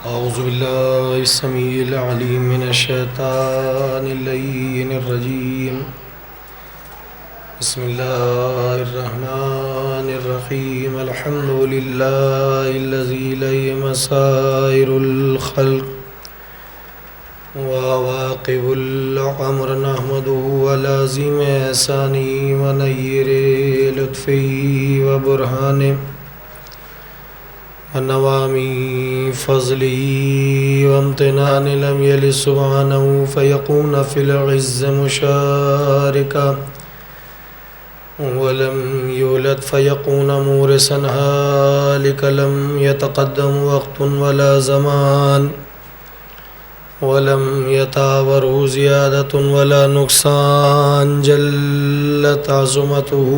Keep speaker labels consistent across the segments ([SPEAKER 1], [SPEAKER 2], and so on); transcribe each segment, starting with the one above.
[SPEAKER 1] औज़ुबिल्लाहिस समीइल अलीम मिनश शैतानिर रजीम। बिस्मिल्लाहिर रहमानिर रहीम। अल्हम्दुलिल्लाहिल्लज़ी लही मसाइरुल खल्क़ व अवाक़िबुल अम्र नहमदुहु व लाज़िम एहसानी व नय्यिर लुत्फ़ी व बुरहाने नवामी फ़ज़ली व अम्तिनान लम यलिद सुब्हानहु फ़यकून फ़िल इज़्ज़ मुशारिका वलम यूलद फ़यकून मूरिसन हालिका लम यतक़द्दम वक़्तुन वला ज़मान वलम यतावरहु ज़ियादतुन वला नुक़सान जल्लत अज़मतुहु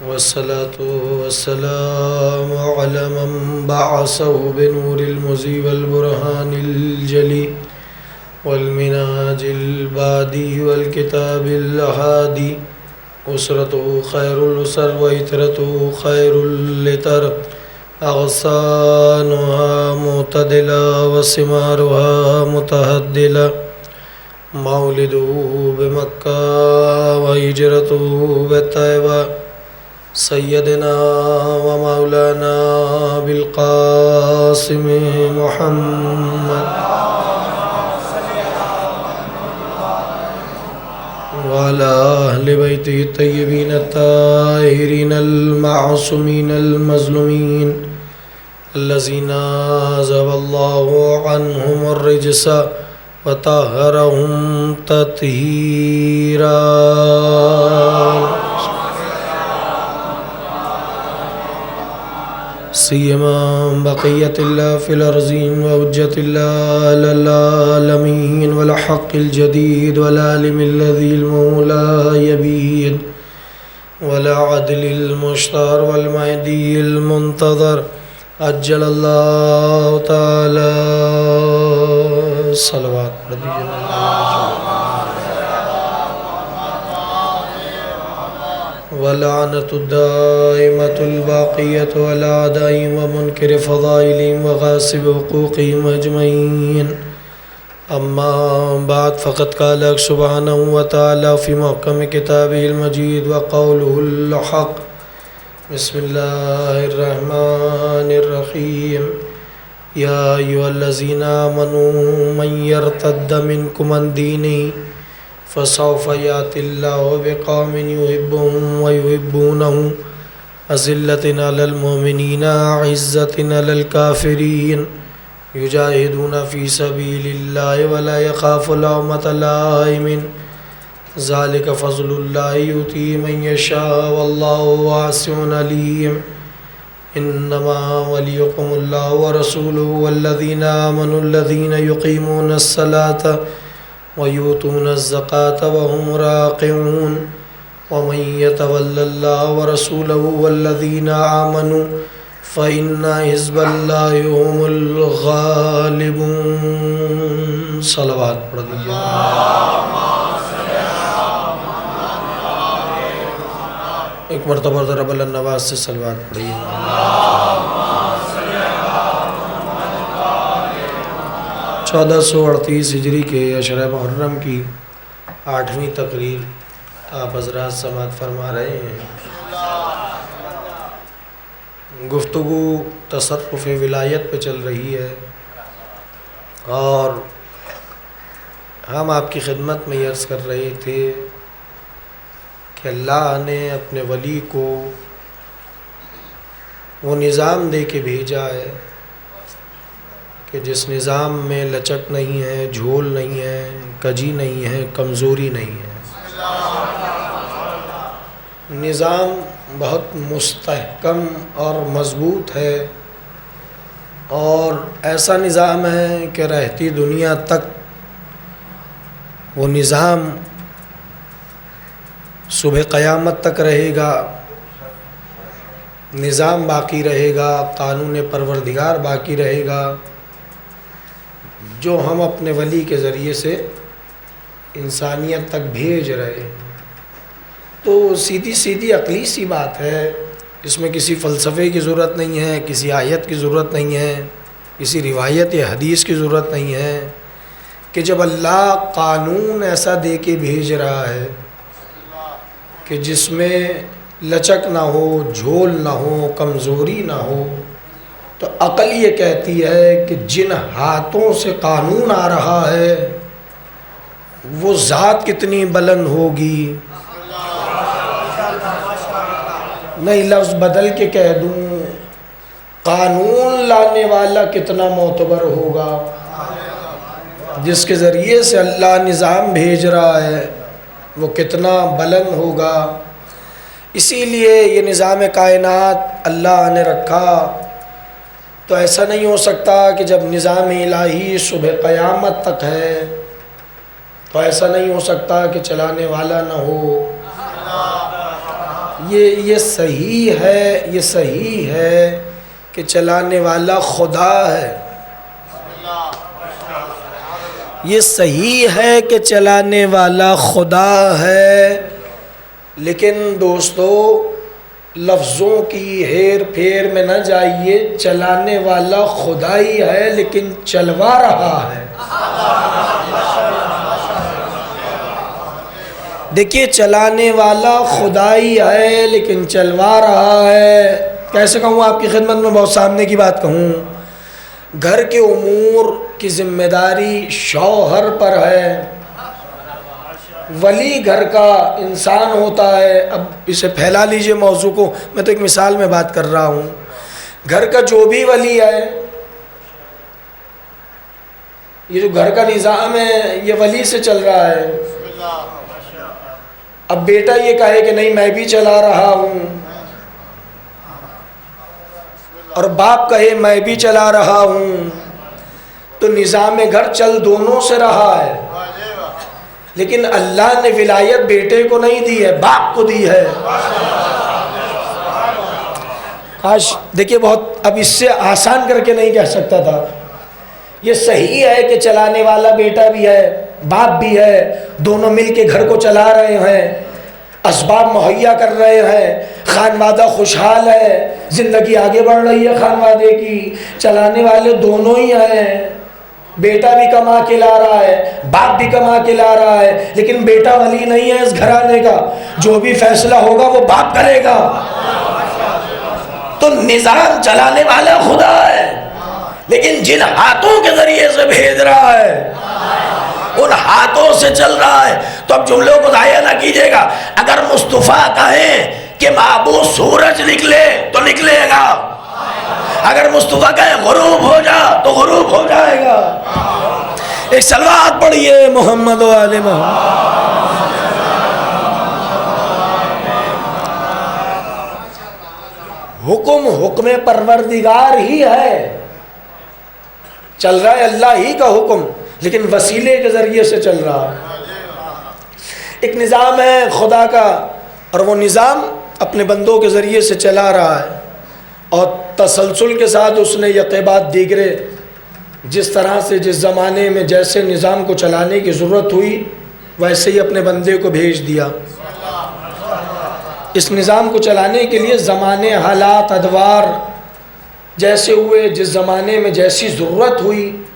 [SPEAKER 1] वस्सलातु वस्सलामु अला मन बअसहु बिनूरिल मुज़ी वल बुरहानिल जली वल मिनाजिल बादी वल किताबिल हादी उसरतुहु खैरुल उसर व इतरतुहु खैरुल इतर अग़सानुहा मुतदिला व सिमारुहा मुतहद्दिला मौलिदुहु बिमक्का व हिजरतुहु बितैबा सय्यदना व मौलाना बिल क़ासिम मुहम्मद व अला अहलि बैतिहि तय्यबीन ताहिरीन अल मासूमीन अल मज़लूमीन अल्लज़ीना ज़हबल्लाहु अन्हुमुर रिज्स व तहहरहुम तत्हीरा। सियमा बक़ियतिल्लाह फ़िल अर्ज़ीन व हुज्जतिल्लाह अलल आलमीन वल हक़्क़िल जदीद वल आलिमिल्लज़ील मौला यबीद वल अदलिल मुश्तार वल महदील मुंतज़र अज्जलल्लाहु तआला सलवात पढ़ दीजिए। वलानतुद दाइमतुल बाक़ियतु अला दाइम व मुनकिर फ़ज़ाइलिहिम व गासिब हुक़ूक़िहिम अजमईन। अम्मा बाद फ़क़द क़ाल सुब्हानहु व तआला फ़ी मुहकम किताबिहिल मजीद व क़ौलुहुल हक़। बिस्मिल्लाहिर रहमानिर रहीम। या अय्युहल्लज़ीना आमनू मन यर्तद्द मिनकुम अन दीनिही फ़सौफ़ यातिल्लाहु बिक़ौमिन युहिब्बुहुम व युहिब्बूनहु अज़िल्लतिन अलल मुमिनीन अइज़्ज़तिन अलल काफ़िरीन युजाहिदून फ़ी सबीलिल्लाहि व ला यख़ाफ़ून लawmata लाइमिन ज़ालिका फ़ज़्लुल्लाहि युतीहि मन यशाअ वल्लाहु वासिउन अलीम। इन्नमा वलियुकुमुल्लाहु व रसूलुहु वल्लज़ीना आमनुल्लज़ीना युक़ीमूनस सलाता व यूतूनज़ ज़काता व हुम राकिऊन व मन यतवल्लल्लाह व रसूलहु वल्लज़ीना आमनू फ़इन्ना हिज़्बल्लाहि हुमुल गालिबून। सलवात पढ़ दीजिए। एक मरतबा ज़रबल नवाज़ से सलवात पढ़िए। 1438 हिजरी के अशर मुहर्रम की 8वीं तकरीर आप हज़रात समाअत फरमा रहे हैं। गुफ्तगू तसर्रुफ़ विलायत पे चल रही है और हम आपकी खिदमत में अर्ज़ कर रहे थे कि अल्लाह ने अपने वली को वो निज़ाम दे के भेजा है कि जिस निज़ाम में लचक नहीं है, झोल नहीं है, कजी नहीं है, कमज़ोरी नहीं है। निज़ाम बहुत मुस्तहकम और मज़बूत है और ऐसा निज़ाम है कि रहती दुनिया तक वो निज़ाम सुबह क़यामत तक रहेगा निज़ाम बाकी रहेगा, कानून परवरदिगार बाकी रहेगा, जो हम अपने वली के ज़रिए से इंसानियत तक भेज रहे। तो सीधी सीधी अकली सी बात है, इसमें किसी फ़लसफ़े की ज़रूरत नहीं है, किसी आयत की ज़रूरत नहीं है, किसी रिवायत या हदीस की ज़रूरत नहीं है कि जब अल्लाह कानून ऐसा दे के भेज रहा है कि जिसमें लचक ना हो, झोल ना हो, कमज़ोरी ना हो, तो अक़ल ये कहती है कि जिन हाथों से कानून आ रहा है वो ज़ात कितनी बुलंद होगी। मैं लफ्ज़ बदल के कह दूँ, कानून लाने वाला कितना मोतबर होगा, जिसके ज़रिए से अल्लाह निज़ाम भेज रहा है वो कितना बुलंद होगा। इसीलिए ये निज़ाम कायनात अल्लाह ने रखा। तो ऐसा नहीं हो सकता कि जब निज़ाम इलाही सुबह क़यामत तक है तो ऐसा नहीं हो सकता कि चलाने वाला ना हो। ये सही है, ये सही है कि चलाने वाला खुदा है, ये सही है कि चलाने वाला खुदा है। लेकिन दोस्तों, लफ्ज़ों की हेर फेर में न जाइए। चलाने वाला खुदा ही है लेकिन चलवा रहा है। देखिए, चलाने वाला खुदा ही है लेकिन चलवा रहा है। कैसे कहूँ आपकी खिदमत में, बहुत सामने की बात कहूँ। घर के उमूर की ज़िम्मेदारी शौहर पर है, वली घर का इंसान होता है। अब इसे फैला लीजिए मौजू को, मैं तो एक मिसाल में बात कर रहा हूँ। घर का जो भी वली है, ये जो घर का निज़ाम है ये वली से चल रहा है। अब बेटा ये कहे कि नहीं मैं भी चला रहा हूँ, और बाप कहे मैं भी चला रहा हूँ, तो निज़ाम घर चल दोनों से रहा है। लेकिन अल्लाह ने विलायत बेटे को नहीं दी है, बाप को दी है। आज देखिए, बहुत अब इससे आसान करके नहीं कह सकता था। ये सही है कि चलाने वाला बेटा भी है, बाप भी है, दोनों मिल के घर को चला रहे हैं, असबाब मुहैया कर रहे हैं, खानवादा खुशहाल है, ज़िंदगी आगे बढ़ रही है खानवादे की। चलाने वाले दोनों ही हैं, बेटा भी कमा के ला रहा है, बाप भी कमा के ला रहा है, लेकिन बेटा वली नहीं है इस घराने का। जो भी फैसला होगा वो बाप करेगा। तो निज़ाम चलाने वाला खुदा है, लेकिन जिन हाथों के ज़रिए से भेज रहा है उन हाथों से चल रहा है। तो अब जुमलों को ज़ाया ना कीजिएगा। अगर मुस्तफ़ा कहें कि महबूब सूरज निकले तो निकलेगा, अगर मुस्तफ़ा कहे गुरूब हो जा तो गुरूब हो जाएगा। एक सलवात पढ़िए मोहम्मद व आले मोहम्मद। हुक्म हुक्म परवरदिगार ही है, चल रहा है अल्लाह ही का हुक्म, लेकिन वसीले के ज़रिए से चल रहा है। एक निज़ाम है खुदा का, और वो निज़ाम अपने बंदों के ज़रिए से चला रहा है, और तसलसल के साथ उसने यक़ीबात दीगरे जिस तरह से जिस ज़माने में जैसे निज़ाम को चलाने की ज़रूरत हुई वैसे ही अपने बंदे को भेज दिया। इस निज़ाम को चलाने के लिए ज़माने, हालात, अदवार जैसे हुए, जिस ज़माने में जैसी ज़रूरत हुई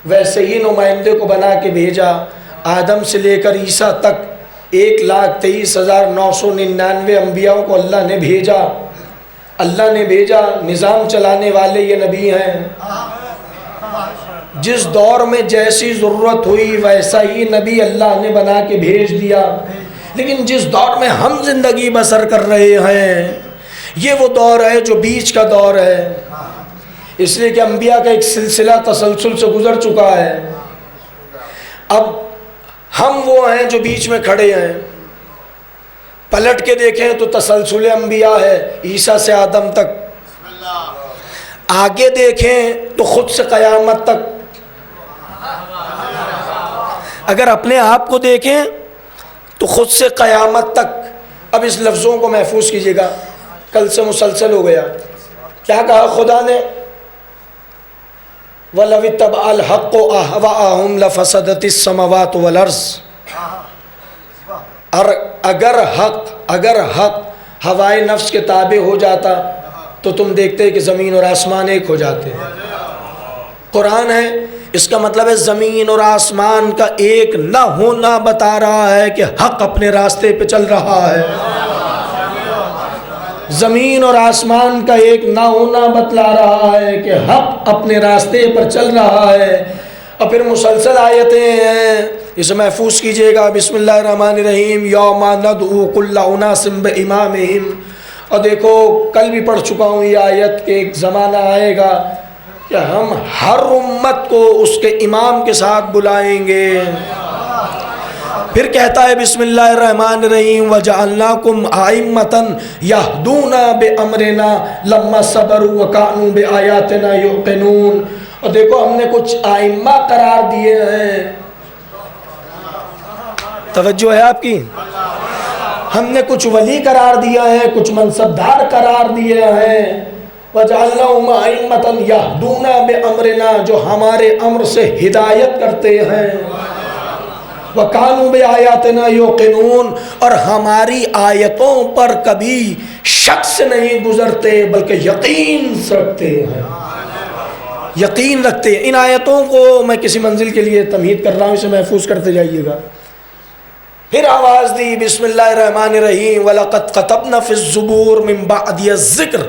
[SPEAKER 1] वैसे ही नुमाइंदे को बना के भेजा। आदम से लेकर ईसा तक 1,23,999 अम्बियाओं को अल्लाह ने भेजा। अल्लाह ने भेजा, निज़ाम चलाने वाले ये नबी हैं। जिस दौर में जैसी ज़रूरत हुई वैसा ही नबी अल्लाह ने बना के भेज दिया। लेकिन जिस दौर में हम ज़िंदगी बसर कर रहे हैं ये वो दौर है जो बीच का दौर है, इसलिए कि अम्बिया का एक सिलसिला तसलसल से गुज़र चुका है। अब हम वो हैं जो बीच में खड़े हैं। पलट के देखें तो तसलसल अम्बिया है ईसा से आदम तक, आगे देखें तो ख़ुद से क़यामत तक। अगर अपने आप को देखें तो ख़ुद से क़यामत तक। अब इस लफ्ज़ों को महफूज कीजिएगा, कल से मुसलसल हो गया। क्या कहा खुदा ने? वलवित्तबअल हक़्क़ु अहवाअहुम लफ़सदतिस समावातु वल अर्ज़। और अगर हक हवाए नफ्स के ताबे हो जाता तो तुम देखते कि ज़मीन और आसमान एक हो जाते। कुरान है, इसका मतलब है ज़मीन और आसमान का एक न होना बता रहा है कि हक अपने रास्ते पे चल रहा है। ज़मीन और आसमान का एक ना होना बतला रहा है कि हक अपने रास्ते पर चल रहा है। और फिर मुसलसल आयतें हैं, इसे महफूज कीजिएगा। बिस्मिल्लाहिर्रहमानिर्रहीम, यौमा नदउ कुल्ला उनासिम बिइमामिहिम। और देखो, कल भी पढ़ चुका हूँ ये आयत के एक ज़माना आएगा कि हम हर उम्मत को उसके इमाम के साथ बुलाएंगे। फिर कहता है बिस्मिल्लाहिर्रहमानिर्रहीम, वजअलनाकुम आइम्मतन यहदूना बिअमरिना लम्मा सबरू व कानू बिआयातिना युक़िनून। और देखो, हमने कुछ आइम्मा करार दिए हैं। तवज्जो है आपकी? हमने कुछ वली करार दिया है, कुछ मनसबदार करार दिए हैं। वजअलनाहुम आइम्मतन यहदूना बिअमरिना, जो हमारे अम्र से हिदायत करते हैं। वकानू बिआयातिना युक़िनून, और हमारी आयतों पर कभी शक से नहीं गुजरते बल्कि यकीन रखते हैं। यकीन रखते हैं। इन आयतों को मैं किसी मंजिल के लिए तमहीद कर रहा हूँ, इसे महफूज करते जाइएगा। फिर आवाज़ दी बिस्मिल्लाहिर्रहमानिर्रहीम, वलक़द कतबना फ़िज़्ज़ुबूर मिन बअदियज़्ज़िक्र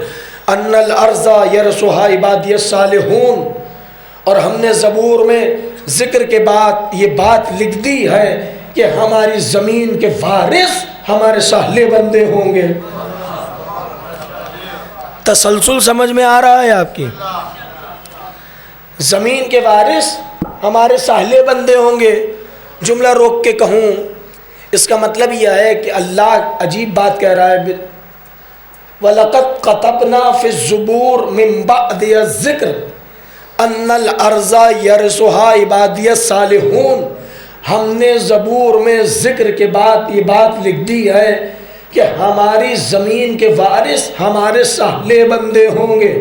[SPEAKER 1] अन्नल अर्ज़ा यरसुहा इबादियस सालिहून। और हमने ज़बूर में ज़िक्र के बाद ये बात लिख दी है कि हमारी ज़मीन के वारिस हमारे साहले बंदे होंगे। तसलसल समझ में आ रहा है आपकी? ज़मीन के वारिस हमारे साहले बंदे होंगे। जुमला रोक के कहूँ, इसका मतलब यह है कि अल्लाह अजीब बात कह रहा है। वलक़द कतबना फ़िज़्ज़ुबूर मिन बअदियज़्ज़िक्र अन्नल अर्ज़ा यरसुहा इबादियस सालिहून। हमने ज़बूर में ज़िक्र के बाद ये बात लिख दी है कि हमारी ज़मीन के वारिस हमारे साहले बंदे होंगे।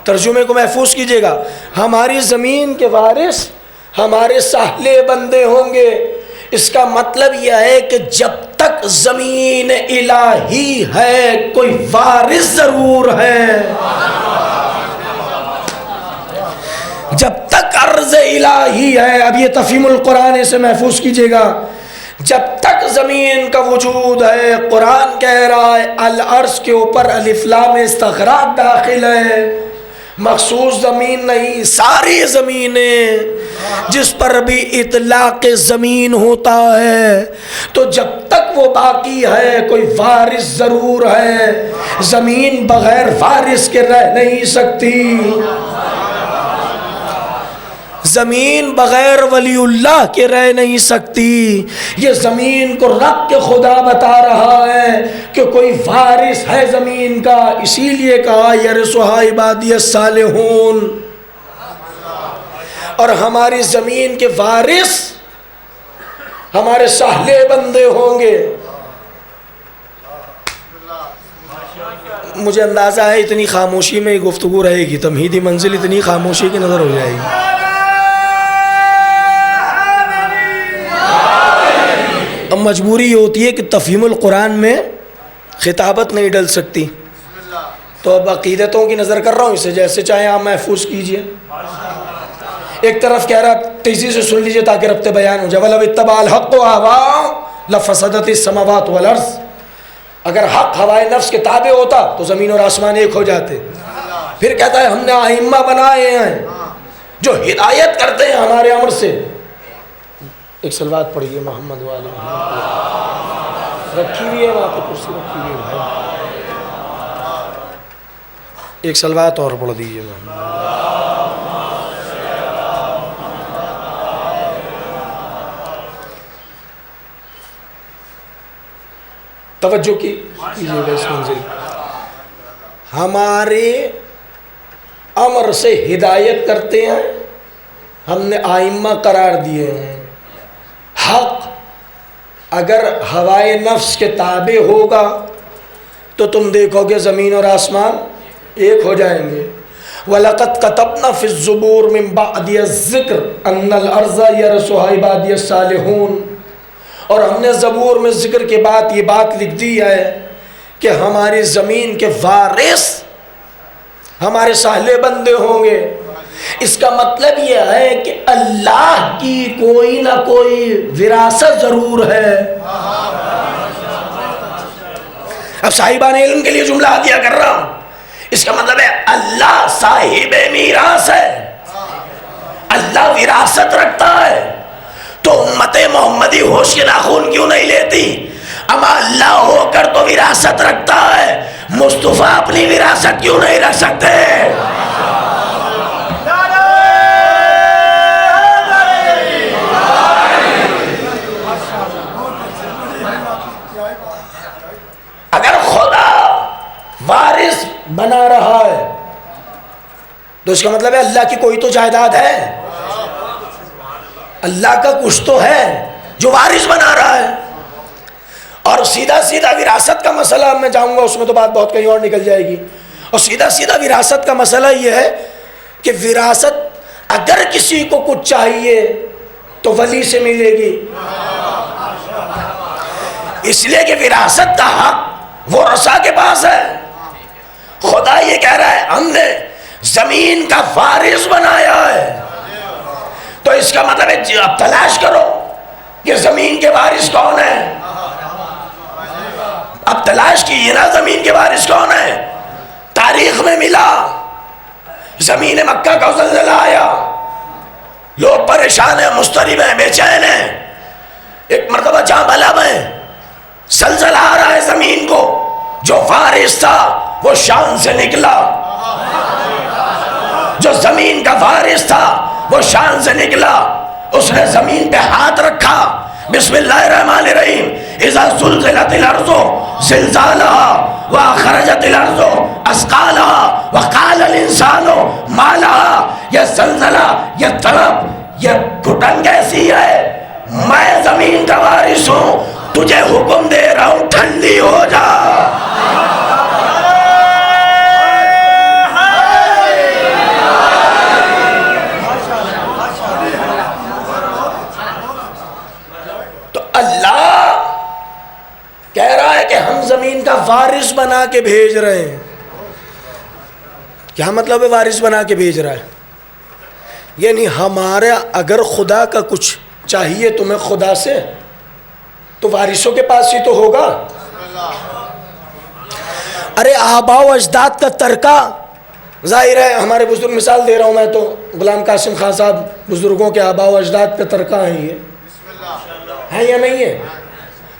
[SPEAKER 1] तर्जुमे को महफूज कीजिएगा, हमारी ज़मीन के वारिस हमारे साहले बंदे होंगे। इसका मतलब यह है कि जब तक ज़मीन इलाही है कोई वारिस ज़रूर है। जब तक अर्ज़ इलाही है, अब ये तफ़हीमुल कुरान से महफूज कीजिएगा, जब तक ज़मीन का वजूद है, कुरान कह रहा है अल अर्श के ऊपर अलिफ लाम इस्तग़राक़ दाखिल है। मखसूस ज़मीन नहीं, सारी ज़मीनें जिस पर भी इतलाक़ ज़मीन होता है, तो जब तक वो बाकी है कोई वारिस ज़रूर है। ज़मीन बग़ैर वारिस के रह नहीं सकती। ज़मीन बग़ैर वलीउल्लाह के रह नहीं सकती। ये ज़मीन को रब के खुदा बता रहा है कि कोई वारिस है ज़मीन का, इसीलिए कहा यरसुहा इबादियस सालिहून। और हमारी ज़मीन के वारिस हमारे साहले बंदे होंगे। मुझे अंदाज़ा है इतनी खामोशी में गुफ्तगू रहेगी, तमहीदी मंजिल इतनी खामोशी की नज़र हो जाएगी। अब मजबूरी होती है कि तफ़हीमुल कुरान में खिताबत नहीं डल सकती, तो अब अक़ीदतों की नज़र कर रहा हूँ, इसे जैसे चाहे आप महफूज कीजिए। एक तरफ कह रहा, तेज़ी से सुन लीजिए ताकि रब्ते बयान हो जाए। वलवित्तबअल हक़्क़ु अहवाअहुम लफ़सदतिस समावातु वल अर्ज़। अगर हक़ हवाए नफ्स के ताबे होता तो ज़मीन और आसमान एक हो जाते। फिर कहता है हमने आइम्मा बनाए हैं जो हिदायत करते हैं हमारे अमर से। एक सलवात पढ़िए मोहम्मद वाले रखी हुई है, वहाँ पे कुर्सी रखी हुई है भाई, एक सलवात और पढ़ दीजिए मोहम्मद। तवज्जो कीजिएगा इस मंजिल। हमारे अमर से हिदायत करते हैं, हमने आइम्मा करार दिए हैं। हक़ अगर हवाए नफ्स के ताबे होगा तो तुम देखोगे ज़मीन और आसमान एक हो जाएंगे। वलक़द कतबना फ़िज़्ज़ुबूर मिन बअदि ज़िक्र अन्नल अर्ज़ा यरसुहा इबादी सालिहून, और हमने ज़बूर में ज़िक्र के बाद ये बात लिख दी है कि हमारी ज़मीन के वारिस हमारे साले बंदे होंगे। इसका मतलब यह है कि अल्लाह की कोई ना कोई विरासत ज़रूर है। अब साहिबान इल्म के लिए जुमला दिया कर रहा हूँ, इसका मतलब है अल्लाह साहिब मीरास है, अल्लाह विरासत रखता है। तो उम्मते मोहम्मदी होश के नाखून क्यों नहीं लेती? अब अल्लाह होकर तो विरासत रखता है, मुस्तफा अपनी विरासत क्यों नहीं रख सकते? अगर खुदा वारिस बना रहा है तो इसका मतलब है अल्लाह की कोई तो जायदाद है, अल्लाह का कुछ तो है जो वारिस बना रहा है। और सीधा सीधा विरासत का मसला मैं जाऊंगा उसमें तो बात बहुत कहीं और निकल जाएगी। और सीधा सीधा विरासत का मसला यह है कि विरासत अगर किसी को कुछ चाहिए तो वली से मिलेगी, इसलिए कि विरासत का हक वो रसा के पास है। खुदा ये कह रहा है हमने जमीन का वारिस बनाया है, तो इसका मतलब है अब तलाश करो कि जमीन के वारिस कौन है। अब तलाश कीजिए ना जमीन के वारिस कौन है। तारीख में मिला जमीन मक्का का ज़ल्ज़ला आया, लोग परेशान है, मुस्तरिब है, बेचैन है। एक मरतबा जहां भला में ज़ल्ज़ला आ रहा है, जमीन को जो वारिस था वो शान से निकला, जो जमीन का वारिस था वो शान से निकला। उसने जमीन पे हाथ रखा, बिस्मिल्लाहिर्रहमानिर्रहीम, इज़ा ज़ुल्ज़िलतिल अर्ज़ु ज़िलज़ालहा व अख़रजतिल अर्ज़ु अस्क़ालहा व क़ालल इंसानु मा लहा। यह ज़ल्ज़ला, यह तड़प, यह घुटन कैसी है? मैं जमीन का वारिस हूँ, तुझे हुक्म दे रहा हूँ ठंडी हो जा। कह रहा है कि हम जमीन का वारिस बना के भेज रहे हैं। क्या मतलब है वारिस बना के भेज रहा है? यानी हमारे अगर खुदा का कुछ चाहिए तुम्हें खुदा से, तो वारिसों के पास ही तो होगा। अरे आबा व अजदाद का तरका जाहिर है, हमारे बुजुर्ग, मिसाल दे रहा हूँ मैं तो, गुलाम कासिम खान साहब बुजुर्गों के आबा व अजदाद का तरका है, ये है या नहीं है?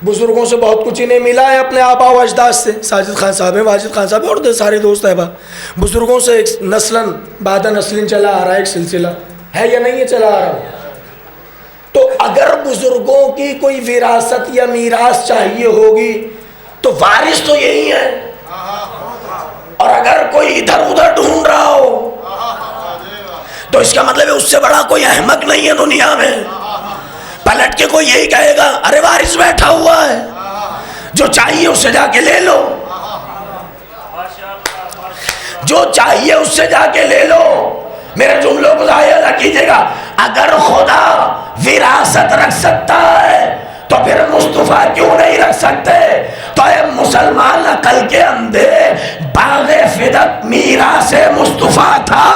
[SPEAKER 1] बुजुर्गों से बहुत कुछ इन्हें मिला है, अपने आबा व अजदाद से। साजिद खान साहब है, वाजिद खान साहब है और सारे दोस्त है, बुजुर्गों से एक नस्लन बादा नस्लिन चला आ रहा है, एक सिलसिला है या नहीं है, चला आ रहा है। तो अगर बुजुर्गों की कोई विरासत या मीरास चाहिए होगी तो वारिस तो यही है। और अगर कोई इधर उधर ढूंढ रहा हो तो इसका मतलब है उससे बड़ा कोई अहमक नहीं है दुनिया में। पलट के कोई यही कहेगा अरे वारिस बैठा हुआ है, जो चाहिए उससे जाके ले लो, जो चाहिए उससे जाके ले लो। मेरे जुमलों को ज़ाया न कीजिएगा। अगर खुदा विरासत रख सकता है तो फिर मुस्तफा क्यों नहीं रख सकते? तो ये मुसलमान अकल के अंधे, बाग़े फिदत मीरास मुस्तफा था।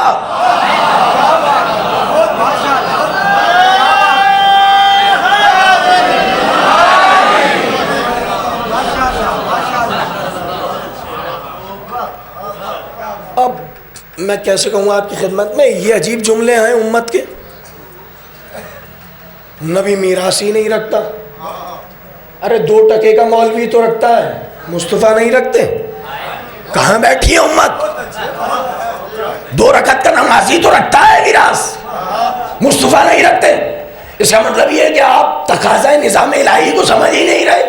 [SPEAKER 1] अब मैं कैसे कहूँ आपकी खिदमत में, ये अजीब जुमले हैं उम्मत के। नबी मीरास ही नहीं रखता। अरे 2 टके का मौलवी तो रखता है, मुस्तफ़ा नहीं रखते। कहाँ बैठी है उम्मत? 2 रकअत का नमाजी तो रखता है मीरास, मुस्तफ़ा नहीं रखते। इसका मतलब ये है कि आप तकाज़ा निज़ाम इलाही को समझ ही नहीं रहे।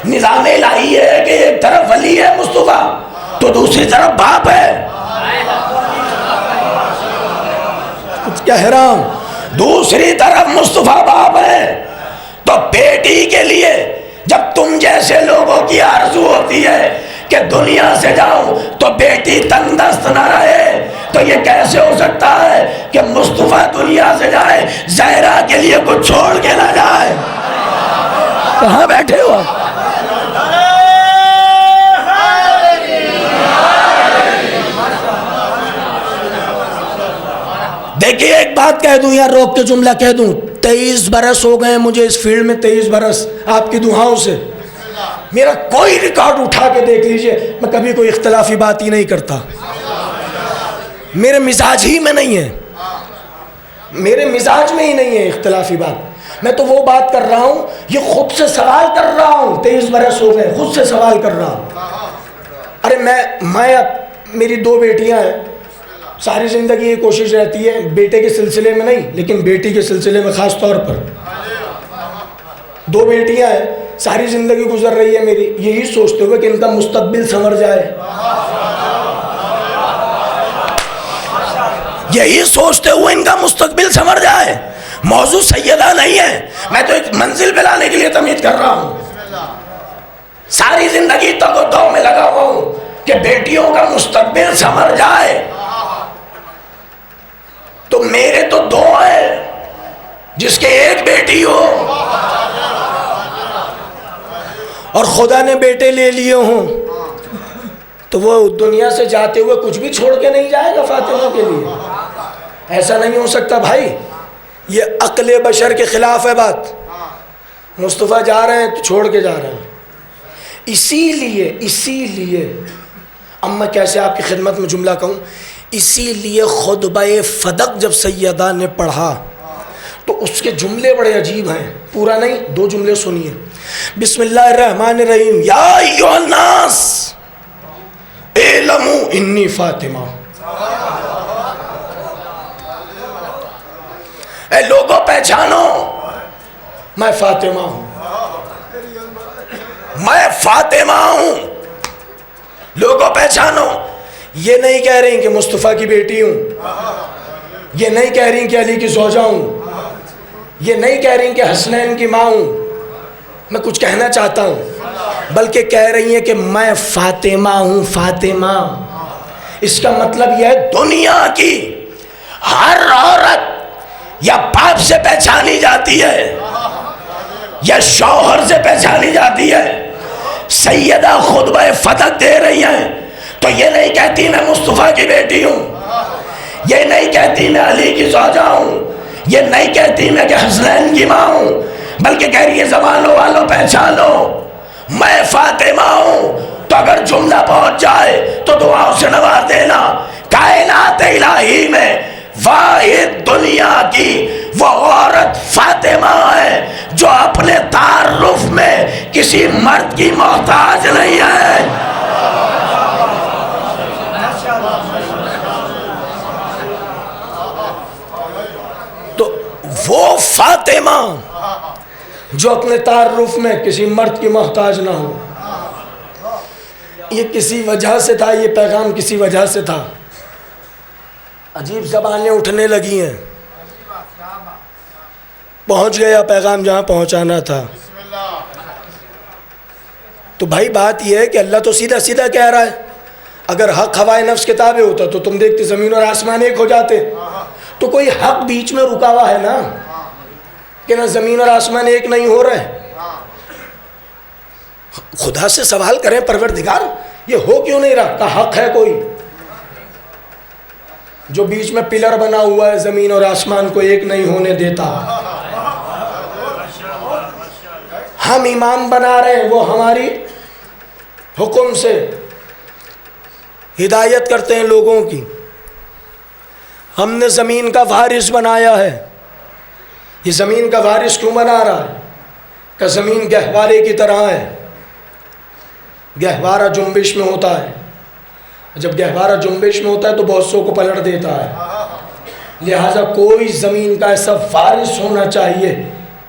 [SPEAKER 1] निज़ाम इलाही है कि एक तरफ वली है मुस्तफ़ा तो दूसरी तरफ बाप है। कुछ कह रहा हूं, दूसरी तरफ मुस्तफा बाप है। तो बेटी के लिए जब तुम जैसे लोगों की आरज़ू होती है
[SPEAKER 2] कि दुनिया से जाऊं तो बेटी तंगदस्त ना रहे, तो ये कैसे हो सकता है कि मुस्तफा दुनिया से जाए, ज़हरा के लिए कुछ छोड़ के ना जाए? कहाँ बैठे हो आप? देखिए एक बात कह दूं, यार रोक के जुमला कह दूं, 23 बरस हो गए मुझे इस फील्ड में, 23 बरस आपकी दुआओं से। मेरा कोई रिकॉर्ड उठा के देख लीजिए, मैं कभी कोई इख्तलाफी बात ही नहीं करता, मेरे मिजाज ही में नहीं है, मेरे मिजाज में ही नहीं है इख्तलाफी बात। मैं तो वो बात कर रहा हूँ, ये खुद से सवाल कर रहा हूँ, 23 बरस हो गए खुद से सवाल कर रहा हूँ। अरे मैं मेरी 2 बेटियाँ हैं, सारी ज़िंदगी ये कोशिश रहती है, बेटे के सिलसिले में नहीं लेकिन बेटी के सिलसिले में ख़ास तौर पर, 2 बेटियां हैं, सारी ज़िंदगी गुजर रही है मेरी यही सोचते हुए कि इनका मुस्तकबिल संवर जाए, यही सोचते हुए इनका मुस्तकबिल संवर जाए। मौजू सैयदा नहीं है, मैं तो एक मंजिल पे लाने के लिए तमीज़ कर रहा हूँ। सारी ज़िंदगी तगो-दो में लगा हुआ हूँ कि बेटियों का मुस्तकबिल संवर जाए। तो मेरे तो 2 हैं, जिसके एक बेटी हो, और खुदा ने बेटे ले लिए हों, तो वो दुनिया से जाते हुए कुछ भी छोड़ के नहीं जाएगा फातिमा के लिए। ऐसा नहीं हो सकता भाई, ये अक्ल बशर के खिलाफ है बात। मुस्तफ़ा जा रहे हैं तो छोड़ के जा रहे हैं। इसीलिए अब मैं कैसे आपकी खिदमत में जुमला कहूँ, इसीलिए खुतबा फदक जब सैयदा ने पढ़ा तो उसके जुमले बड़े अजीब हैं, पूरा नहीं 2 जुमले सुनिए। बिस्मिल्लाहिर्रहमानिर्रहीम, या अय्युहन्नास इल्मू इन्नी फातिमा। ए लोगों पहचानो, मैं फातिमा हूँ, मैं फातिमा हूँ। लोगों पहचानो। ये नहीं कह रही कि मुस्तफ़ा की बेटी हूँ, ये नहीं कह रही कि अली की ज़ौजा हूँ, ये नहीं कह रही कि हसनैन की माँ हूँ, मैं कुछ कहना चाहता हूँ, बल्कि कह रही है कि मैं फातिमा हूँ, फातिमा। इसका मतलब यह है दुनिया की हर औरत या बाप से पहचानी जाती है या शौहर से पहचानी जाती है। सैयदा खुतबा फदक दे रही हैं तो ये नहीं कहती मैं मुस्तफ़ा की बेटी हूँ, ये नहीं कहती मैं अली की ज़ौजा हूँ, ये नहीं कहती मैं कि हसनैन की माँ हूँ, बल्कि कह रही है ज़मानों वालों पहचानो मैं फातिमा हूँ। तो अगर जुमला पहुँच जाए तो दुआओं से नवाज देना। कायनात इलाही में वाहिद दुनिया की वो औरत फातिमा है जो अपने तारुफ में किसी मर्द की मोहताज नहीं है। तो वो फातिमा जो अपने तारुफ में किसी मर्द की मोहताज ना हो, ये किसी वजह से था, ये पैगाम किसी वजह से था। अजीब ज़बानें उठने लगी हैं, पहुंच गया पैगाम जहां पहुंचाना था। तो भाई बात यह है कि अल्लाह तो सीधा सीधा कह रहा है, अगर हक हवाए नफ्स किताबें होता तो तुम देखते ज़मीन और आसमान एक हो जाते। तो कोई हक बीच में रुका हुआ है ना, कि ना ज़मीन और आसमान एक नहीं हो रहे। खुदा से सवाल करें, परवरदिगार ये हो क्यों नहीं रहा? का हक है कोई जो बीच में पिलर बना हुआ है, ज़मीन और आसमान को एक नहीं होने देता। हम इमाम बना रहे हैं, वो हमारी हुक्म से हिदायत करते हैं लोगों की। हमने ज़मीन का वारिस बनाया है। ये ज़मीन का वारिस क्यों बना रहा है? कि ज़मीन गहवारे की तरह है, गहवारा जुम्बिश में होता है, जब गहवारा जुम्बिश में होता है तो बहुत सौ को पलट देता है। लिहाजा कोई ज़मीन का ऐसा वारिस होना चाहिए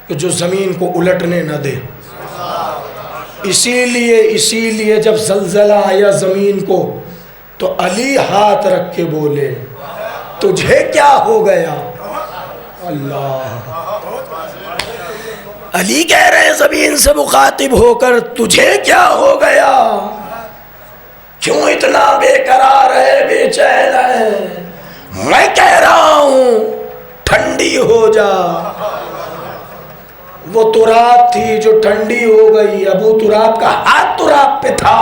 [SPEAKER 2] कि जो ज़मीन को उलटने न दे। इसीलिए जब ज़लज़ला आया ज़मीन को तो अली हाथ रख के बोले, तुझे क्या हो गया? अल्लाह, अली कह रहे हैं ज़मीन से मुखातिब होकर, तुझे क्या हो गया? इतना बेकरार है, बेचैन है। मैं कह रहा हूं ठंडी हो जा। वो तुराब थी जो ठंडी हो गई, अबू तुराब का हाथ तुराब पे था।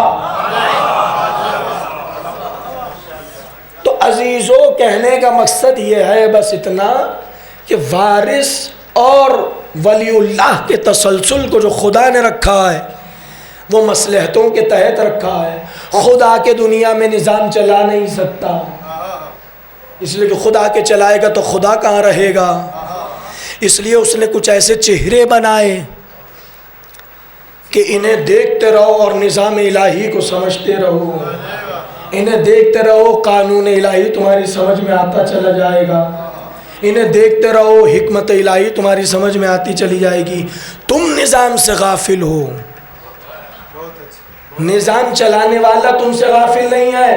[SPEAKER 2] तो अजीजों, कहने का मकसद ये है बस इतना कि वारिस और वलीउल्लाह के तसलसल को जो खुदा ने रखा है वो मसलहतों के तहत रखा है। खुदा के दुनिया में निज़ाम चला नहीं सकता, इसलिए कि खुदा के चलाएगा तो खुदा कहाँ रहेगा। इसलिए उसने कुछ ऐसे चेहरे बनाए कि इन्हें देखते रहो और निज़ाम इलाही को समझते रहो। इन्हें देखते रहो, कानून इलाही तुम्हारी समझ में आता चला जाएगा। इन्हें देखते रहो, हिकमत इलाही तुम्हारी समझ में आती चली जाएगी। तुम निज़ाम से गाफिल हो, निज़ाम चलाने वाला तुमसे गाफिल नहीं है।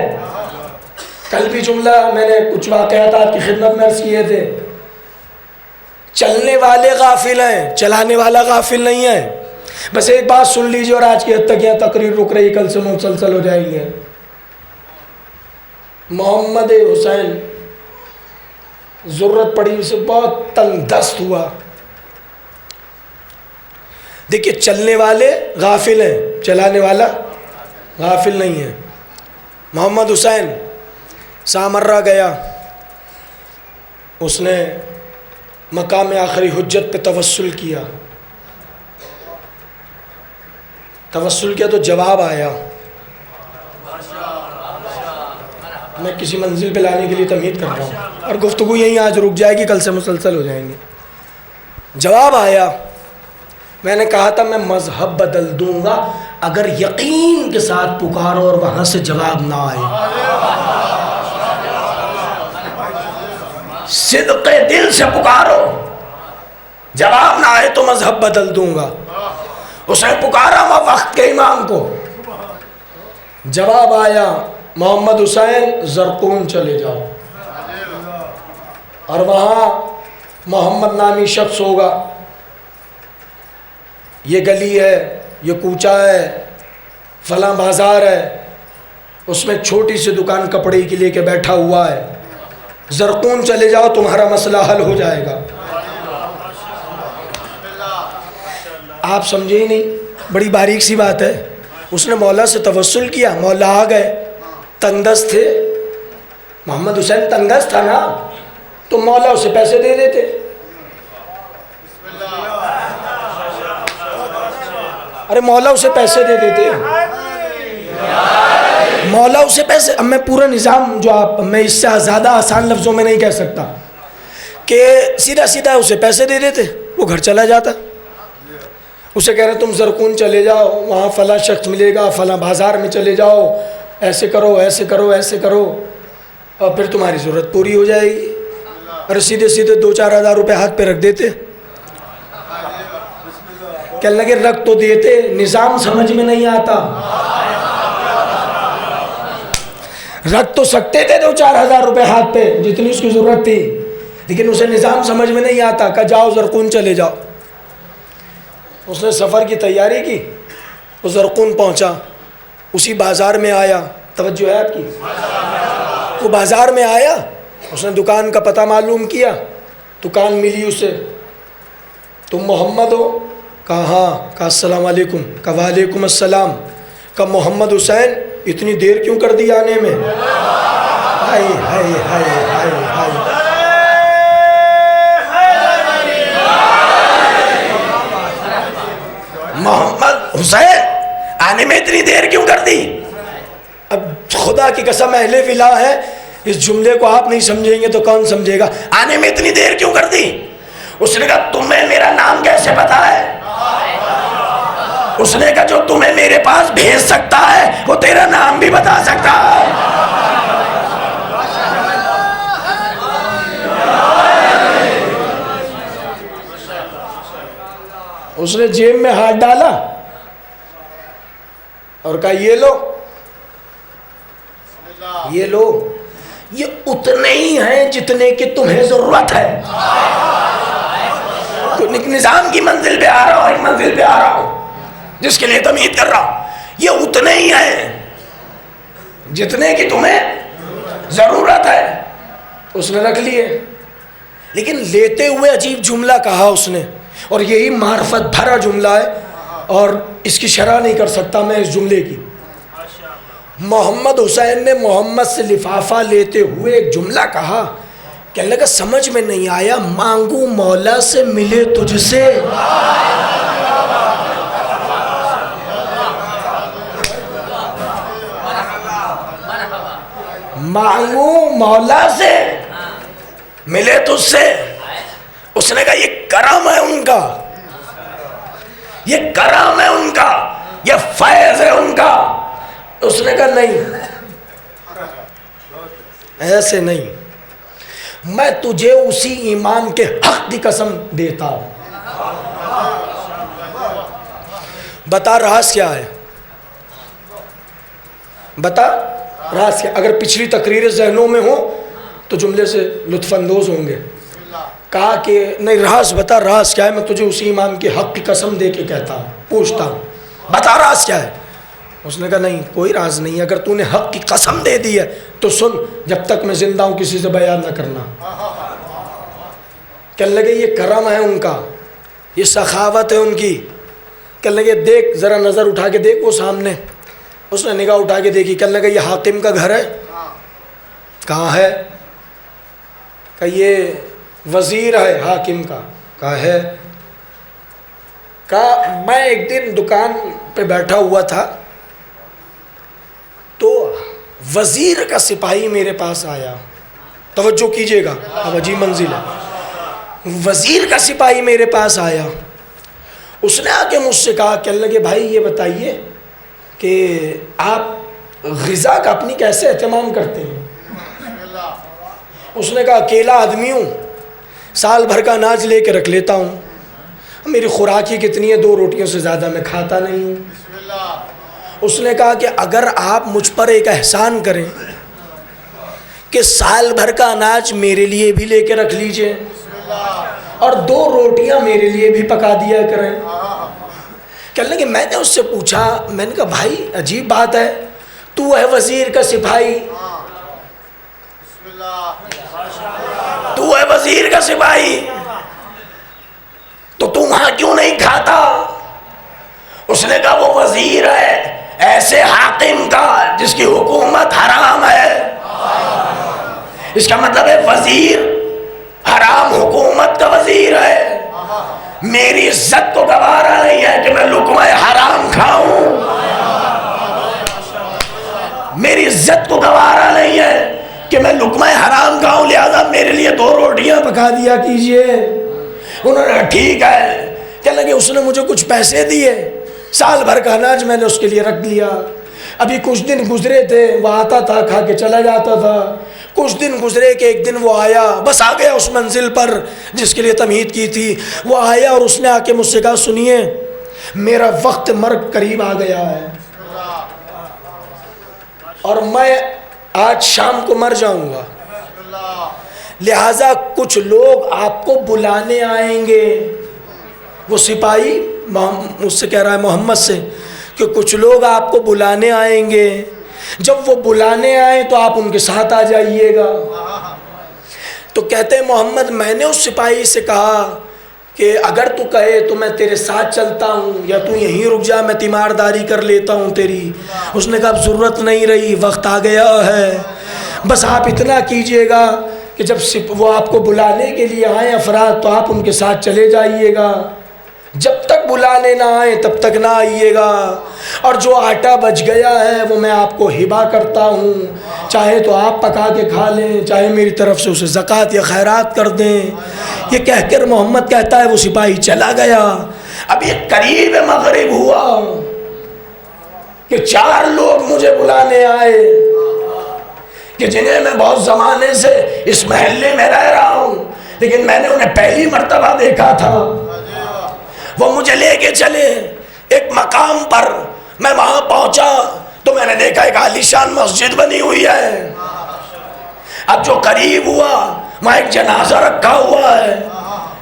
[SPEAKER 2] कल भी जुमला मैंने कुछ वाक़यात आपकी खिदमत में अर्ज़ किए थे। चलने वाले गाफिल हैं, चलाने वाला गाफिल नहीं है। बस एक बात सुन लीजिए और आज की हद तक यह तकरीर रुक रही, कल से मुसलसल हो जाएंगे। मोहम्मद हुसैन ज़रूरत पड़ी, उसे बहुत तंगदस्त हुआ। देखिए, चलने वाले गाफिल हैं, चलाने वाला गाफिल नहीं है। मोहम्मद हुसैन सामर्रा गया, उसने मकाम आखिरी हुज्जत पे तवस्सुल किया। तवस्सुल किया तो जवाब आया। मैं किसी मंजिल पे लाने के लिए तमहीद कर रहा हूँ और गुफ्तगू यहीं आज रुक जाएगी, कल से मुसलसल हो जाएंगे। जवाब आया, मैंने कहा था मैं मजहब बदल दूंगा अगर यकीन के साथ पुकारो और वहाँ से जवाब ना आए। सिद्क़े दिल से पुकारो, जवाब ना आए तो मजहब बदल दूंगा। उसने पुकारा वक्त के इमाम को, जवाब आया, मोहम्मद हुसैन ज़रक़ून चले जाओ और वहाँ मोहम्मद नामी शख्स होगा। ये गली है, ये कूचा है, फलां बाज़ार है, उसमें छोटी सी दुकान कपड़े की लेके बैठा हुआ है। ज़रक़ून चले जाओ, तुम्हारा मसला हल हो जाएगा। आप समझे ही नहीं, बड़ी बारीक सी बात है। उसने मौला से तवस्सुल किया, मौला आ गए। तंगदस्त थे, मोहम्मद हुसैन तंगदस्त था ना, तो मौला उसे पैसे दे देते। अरे मौला उसे पैसे दे देते, मौला उसे पैसे। अब मैं पूरा निज़ाम जो आप, मैं इससे ज़्यादा आसान लफ्ज़ों में नहीं कह सकता कि सीधा सीधा उसे पैसे दे देते, वो घर चला जाता। उसे कह रहे तुम ज़रक़ून चले जाओ, वहाँ फ़लाँ शख्स मिलेगा, फ़लाँ बाज़ार में चले जाओ, ऐसे करो ऐसे करो ऐसे करो और फिर तुम्हारी ज़रूरत पूरी हो जाएगी। अरे सीधे सीधे 2-4 हज़ार रुपये हाथ पे रख देते। क्या लगे रख तो देते, निज़ाम समझ में नहीं आता। रख तो सकते थे 2-4 हज़ार रुपये हाथ पे जितनी उसकी ज़रूरत थी, लेकिन उसे निज़ाम समझ में नहीं आता। कहा जाओ ज़रक़ून चले जाओ। उसने सफ़र की तैयारी की, वो ज़रक़ून पहुँचा, उसी बाज़ार में आया। तवज्जो है आपकी? वो बाज़ार में आया, उसने दुकान का पता मालूम किया, दुकान मिली उसे। तुम मोहम्मद हो? कहा हाँ। कहा अस्सलाम वालेकुम। कहा वालेकुम अस्सलाम। कहा मोहम्मद हुसैन, इतनी देर क्यों कर दी आने में? हाय हाय हाय हाय हाय। मोहम्मद हुसैन, आने में इतनी देर क्यों कर दी? अब खुदा की कसम अहले विला है, इस जुमले को आप नहीं समझेंगे तो कौन समझेगा। आने में इतनी देर क्यों कर दी? उसने कहा तुम्हें मेरा नाम कैसे पता है? उसने कहा जो तुम्हें मेरे पास भेज सकता है वो तेरा नाम भी बता सकता है। उसने जेब में हाथ डाला और कहा ये लो, ये लो, ये उतने ही हैं जितने की तुम्हें जरूरत है। तो निजाम की मंजिल पे आ रहा हूं, एक मंजिल पे आ रहा हूं जिसके लिए तमीद कर रहा हूं, ये उतने ही हैं। जितने की तुम्हें ज़रूरत है उसने रख लिए। लेकिन लेते हुए अजीब जुमला कहा उसने, और यही मार्फत भरा जुमला है, और इसकी शरह नहीं कर सकता मैं इस जुमले की। मोहम्मद हुसैन ने मोहम्मद से लिफाफा लेते हुए एक जुमला कहा, कहने लगा समझ में नहीं आया, मांगू मौला से मिले तुझसे। मांगू मौला से मिले तुझसे। उसने कहा ये करम है उनका, ये करम है उनका, ये फैज है उनका। उसने कहा नहीं, ऐसे नहीं, मैं तुझे उसी ईमान के हक की कसम देता हूं। बता राज क्या है, बता राज क्या। अगर पिछली तकरीरें जहनों में हो तो जुमले से लुत्फानंदोज होंगे। कहा कि नहीं राज बता, राज क्या है, मैं तुझे उसी इमाम के हक की कसम दे के कहता हूँ, पूछता हूँ, बता राज क्या है। उसने कहा नहीं कोई राज नहीं, अगर तूने हक की कसम दे दी है तो सुन, जब तक मैं जिंदा हूँ किसी से बयान ना करना। कहने लगे ये करम है उनका, ये सखावत है उनकी। कहने लगे देख ज़रा नज़र उठा के देख वो सामने। उसने निगाह उठा के देखी। कहने लगे ये हाकिम का घर है। कहाँ है? कहा ये वज़ीर है हाकिम का। कहा है। कहा मैं एक दिन दुकान पे बैठा हुआ था तो वज़ीर का सिपाही मेरे पास आया। तवज्जो कीजिएगा, अब अजीब मंजिल है। वज़ीर का सिपाही मेरे पास आया, उसने आके मुझसे कहा, कहने लगे भाई ये बताइए कि आप ग़िज़ा का अपनी कैसे एहतमाम करते हैं। उसने कहा अकेला आदमी हूँ, साल भर का अनाज लेके रख लेता हूँ, मेरी खुराक ही कितनी है, 2 रोटियों से ज़्यादा मैं खाता नहीं हूँ। उसने कहा कि अगर आप मुझ पर एक एहसान करें कि साल भर का अनाज मेरे लिए भी लेके रख लीजिए और 2 रोटियां मेरे लिए भी पका दिया करें। कहने लगे मैंने उससे पूछा, मैंने कहा भाई अजीब बात है, तू है वज़ीर का सिपाही, तू है वज़ीर का सिपाही, तो तू वहां क्यों नहीं खाता। उसने कहा वो वज़ीर है ऐसे हाकिम का जिसकी हुकूमत हराम है। इसका मतलब है वज़ीर हराम हुकूमत का वज़ीर है। मेरी इज्जत को गवारा नहीं है कि मैं लुक़मा हराम खाऊं, मेरी इज्जत को गवारा नहीं है कि मैं लुक़मा हराम खाऊं, लिहाजा मेरे लिए 2 रोटियां पका दिया कीजिए। उन्होंने कहा ठीक है। कहने लगे उसने मुझे कुछ पैसे दिए, साल भर का अनाज मैंने उसके लिए रख लिया। अभी कुछ दिन गुजरे थे, वो आता था खा के चला जाता था। कुछ दिन गुजरे कि एक दिन वो आया, बस आ गया उस मंजिल पर जिसके लिए तमहीद की थी। वो आया और उसने आके मुझसे कहा सुनिए मेरा वक्त मर्ग करीब आ गया है और मैं आज शाम को मर जाऊंगा, लिहाजा कुछ लोग आपको बुलाने आएंगे। वो सिपाही मुझसे कह रहा है मोहम्मद से कि कुछ लोग आपको बुलाने आएंगे, जब वो बुलाने आए तो आप उनके साथ आ जाइएगा। तो कहते हैं मोहम्मद मैंने उस सिपाही से कहा कि अगर तू कहे तो मैं तेरे साथ चलता हूँ या तू यहीं रुक जा, मैं तीमारदारी कर लेता हूँ तेरी। उसने कहा अब ज़रूरत नहीं रही, वक्त आ गया है, बस आप इतना कीजिएगा कि जब वो आपको बुलाने के लिए आए अफराद तो आप उनके साथ चले जाइएगा, जब तक बुलाने ना आए तब तक ना आइएगा। और जो आटा बच गया है वो मैं आपको हिबा करता हूँ, चाहे तो आप पका के खा लें, चाहे मेरी तरफ से उसे ज़कात या खैरात कर दें। ये कहकर मोहम्मद कहता है वो सिपाही चला गया। अब ये करीब मगरिब हुआ कि 4 लोग मुझे बुलाने आए कि जिन्हें मैं बहुत ज़माने से इस महल्ले में रह रहा हूँ, लेकिन मैंने उन्हें पहली मर्तबा देखा था। वो मुझे लेके चले एक मकाम पर, मैं वहाँ पहुँचा तो मैंने देखा एक आलीशान मस्जिद बनी हुई है। अब जो करीब हुआ वहाँ एक जनाजा रखा हुआ है।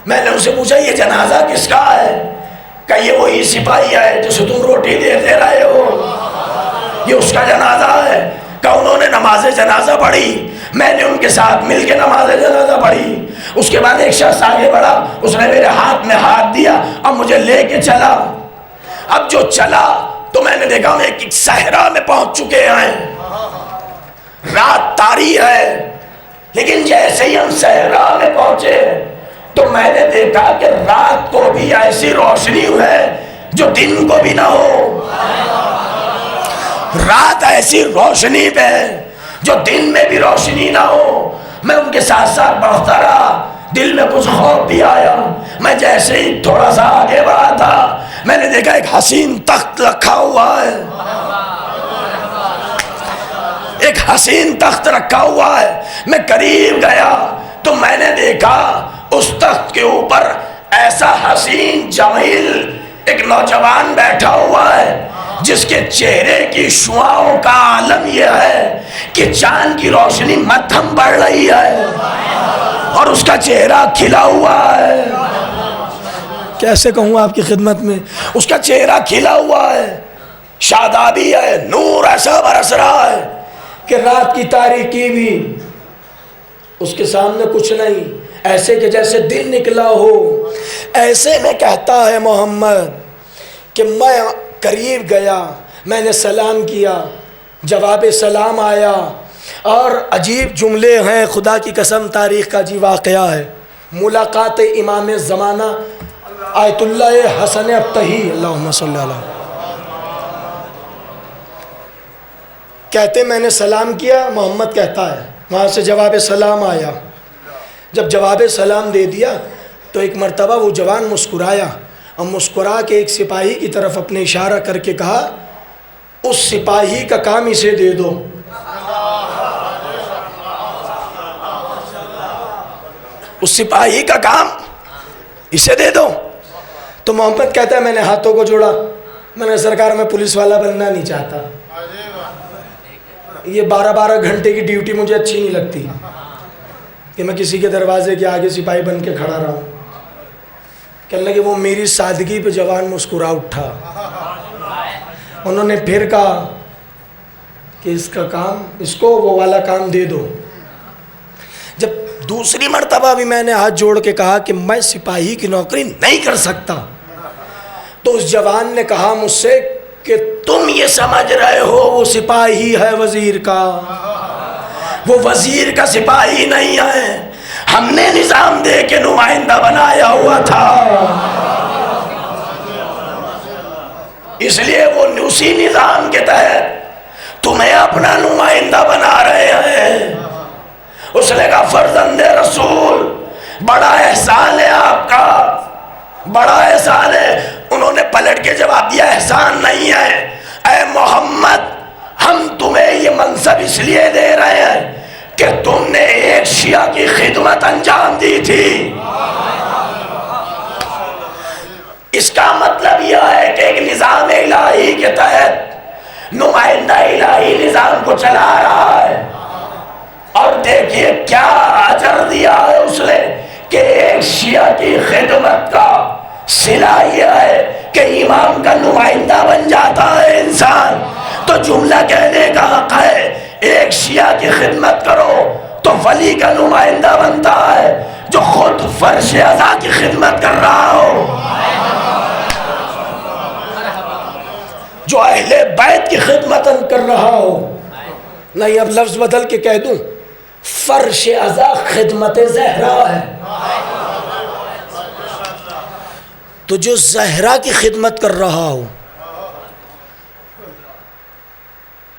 [SPEAKER 2] मैंने उनसे पूछा ये जनाजा किसका है। कहा ये वही सिपाही है जिसे तुम रोटी दे रहे हो, ये उसका जनाजा है। का उन्होंने नमाज जनाजा पढ़ी, मैंने उनके साथ मिलकर नमाज जनाजा पढ़ी। उसके बाद एक शख्स आगे बढ़ा, उसने मेरे हाथ में हाथ दिया और मुझे लेके चला। अब जो चला तो मैंने देखा हम एक सहरा में पहुंच चुके हैं, रात तारी है, लेकिन जैसे ही हम सहरा में पहुंचे तो मैंने देखा कि रात को भी ऐसी रोशनी है जो दिन को भी ना हो। रात ऐसी रोशनी पे है जो दिन में भी रोशनी ना हो। मैं उनके साथ साथ बढ़ता रहा, दिल में कुछ खौफ भी आया। मैं जैसे ही थोड़ा सा आगे बढ़ा था, मैंने देखा एक हसीन तख्त रखा हुआ है, एक हसीन तख्त रखा हुआ है। मैं करीब गया तो मैंने देखा उस तख्त के ऊपर ऐसा हसीन जमील एक नौजवान बैठा हुआ है, जिसके चेहरे की शुआओं का आलम यह है कि चांद की रोशनी मध्यम बढ़ रही है और उसका चेहरा खिला हुआ है। कैसे कहूँ आपकी खिदमत में, उसका चेहरा खिला हुआ है, शादाबी है, नूर ऐसा बरस रहा है कि रात की तारीकी भी उसके सामने कुछ नहीं, ऐसे कि जैसे दिन निकला हो। ऐसे में कहता है मोहम्मद कि मैं करीब गया, मैंने सलाम किया, जवाब सलाम आया और अजीब जुमले हैं, खुदा की कसम तारीख़ का जी वाक़या है। मुलाकात इमाम ज़माना आयतुल्लाह हसन अब्तही अल्लाहुम्मा सल्ली अलैहि, कहते मैंने सलाम किया, मोहम्मद कहता है वहाँ से जवाब सलाम आया। जब जवाब सलाम दे दिया तो एक मर्तबा वो जवान मुस्कुराया और मुस्कुरा के एक सिपाही की तरफ अपने इशारा करके कहा, उस सिपाही का काम इसे दे दो। उस सिपाही का काम इसे दे दो। तो मोहम्मद कहता है मैंने हाथों को जोड़ा, मैंने सरकार में पुलिस वाला बनना नहीं चाहता, ये 12-12 घंटे की ड्यूटी मुझे अच्छी नहीं लगती कि मैं किसी के दरवाजे के आगे सिपाही बन के खड़ा रहा हूँ। कहने लगे वो मेरी सादगी पे जवान मुस्कुरा उठा। उन्होंने फिर कहा कि इसका काम, इसको वो वाला काम दे दो। जब दूसरी मर्तबा भी मैंने हाथ जोड़ के कहा कि मैं सिपाही की नौकरी नहीं कर सकता, तो उस जवान ने कहा मुझसे कि तुम ये समझ रहे हो वो सिपाही है वजीर का, वो वजीर का सिपाही नहीं है, हमने निजाम दे के नुमाइंदा बनाया हुआ था, इसलिए वो उसी निजाम के तहत तुम्हें अपना नुमाइंदा बना रहे हैं। उसने कहा फर्जंदे रसूल, बड़ा एहसान है आपका, बड़ा एहसान है। उन्होंने पलट के जवाब दिया एहसान नहीं है, ऐ मोहम्मद हम तुम्हें ये मनसब इसलिए दे रहे हैं कि तुमने एक शिया की खिदमत अंजाम दी थी। इसका मतलब यह है कि एक निजाम इलाही के तहत नुमाइंदा इलाही निजाम को चला रहा है। और देखिए क्या अजर दिया है उसने कि एक शिया की खिदमत का सिला यह है कि इमाम का नुमाइंदा बन जाता है इंसान। तो जुमला कहने का हक है, एक शिया की खिदमत करो तो वली का नुमाइंदा बनता है जो खुद फर्श अज़ा की खिदमत कर रहा हो, जो अहले बैत की खिदमत कर रहा हो। नहीं अब लफ्ज बदल के कह दूं, फर्श अज़ा खिदमत ज़हरा है। तो जो ज़हरा की खिदमत कर रहा हो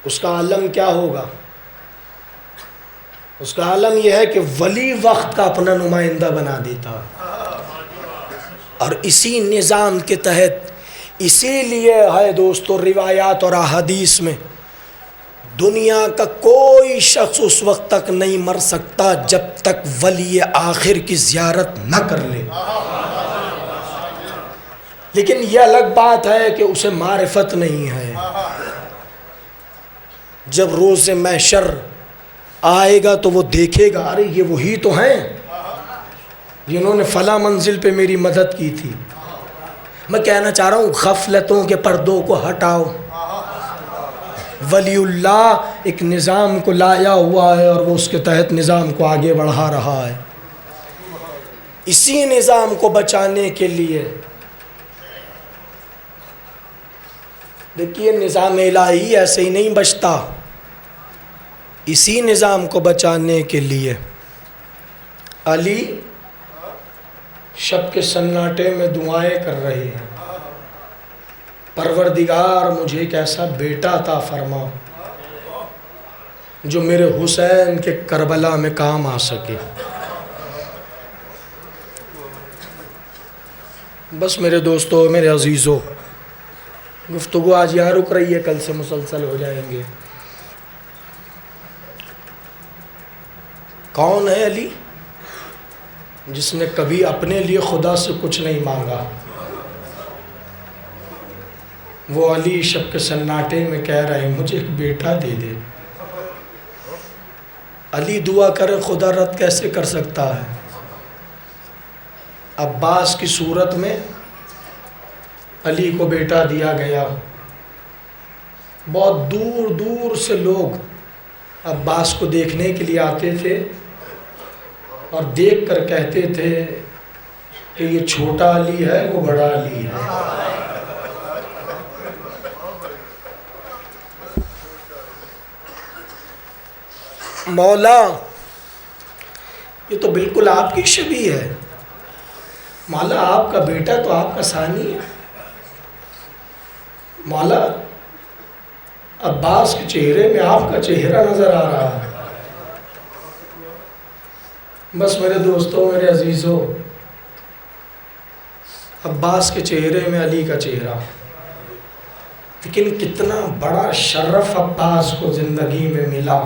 [SPEAKER 2] उसका आलम क्या होगा? उसका आलम यह है कि वली वक्त का अपना नुमाइंदा बना देता। और इसी निज़ाम के तहत, इसीलिए है दोस्तों रिवायात और अहादीस में दुनिया का कोई शख्स उस वक्त तक नहीं मर सकता जब तक वली आखिर की ज़ियारत न कर ले। लेकिन यह अलग बात है कि उसे मारिफत नहीं है। जब रोज़ महशर आएगा तो वो देखेगा, अरे ये वही तो हैं जिन्होंने फला मंजिल पे मेरी मदद की थी। मैं कहना चाह रहा हूँ गफलतों के पर्दों को हटाओ, वलीउल्लाह एक निज़ाम को लाया हुआ है और वो उसके तहत निज़ाम को आगे बढ़ा रहा है। इसी निज़ाम को बचाने के लिए देखिए, निज़ाम इलाही ऐसे ही नहीं बचता। इसी निज़ाम को बचाने के लिए अली शब के सन्नाटे में दुआएं कर रहे हैं, परवरदिगार मुझे एक ऐसा बेटा अता फरमा जो मेरे हुसैन के करबला में काम आ सके। बस मेरे दोस्तों, मेरे अजीज़ों, गुफ्तगू आज यहाँ रुक रही है, कल से मुसलसल हो जाएंगे। कौन है अली? जिसने कभी अपने लिए खुदा से कुछ नहीं मांगा। वो अली शब के सन्नाटे में कह रहे हैं मुझे एक बेटा दे दे। अली दुआ करे, खुदा रद्द कैसे कर सकता है? अब्बास की सूरत में अली को बेटा दिया गया। बहुत दूर दूर से लोग अब्बास को देखने के लिए आते थे और देख कर कहते थे कि ये छोटा अली है, वो बड़ा अली है। मौला, ये तो बिल्कुल आपकी शबी है। मौला, आपका बेटा तो आपका सानी है। मौला, अब्बास के चेहरे में आपका चेहरा नजर आ रहा है। बस मेरे दोस्तों, मेरे अजीज़ों, अब्बास के चेहरे में अली का चेहरा, लेकिन कितना बड़ा शर्फ अब्बास को ज़िंदगी में मिला।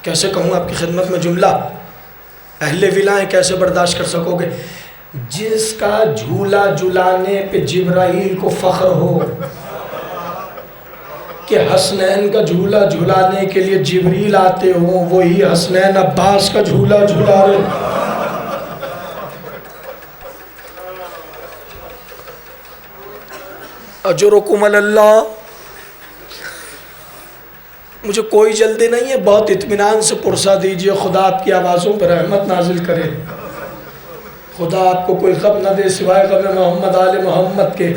[SPEAKER 2] कैसे कहूँ आपकी खिदमत में जुमला, अहले विलाएं कैसे बर्दाश्त कर सकोगे? जिसका झूला झुलाने पे जिब्राइल को फ़ख्र हो कि हसनैन का झूला झुलाने के लिए जिब्रील आते हो, वही हसनैन अब्बास का झूला झुला रहे। अजरुकुम अल्लाह। मुझे कोई जल्दी नहीं है, बहुत इत्मीनान से पुरसा दीजिए। खुदा आपकी आवाज़ों पर रहमत नाजिल करे। खुदा आपको कोई ख़ब न दे सिवाय ख़ब मोहम्मद आले मोहम्मद के।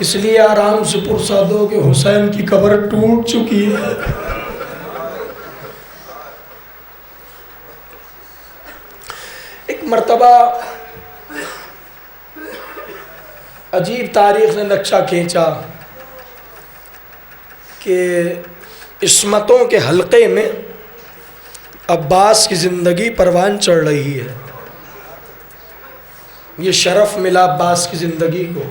[SPEAKER 2] इसलिए आराम से पुरसा दो कि हुसैन की कब्र टूट चुकी है। एक मर्तबा अजीब तारीख़ ने नक्शा खींचा कि इस्मतों के हल्के में अब्बास की ज़िंदगी परवान चढ़ रही है। ये शरफ़ मिला अब्बास की ज़िंदगी को।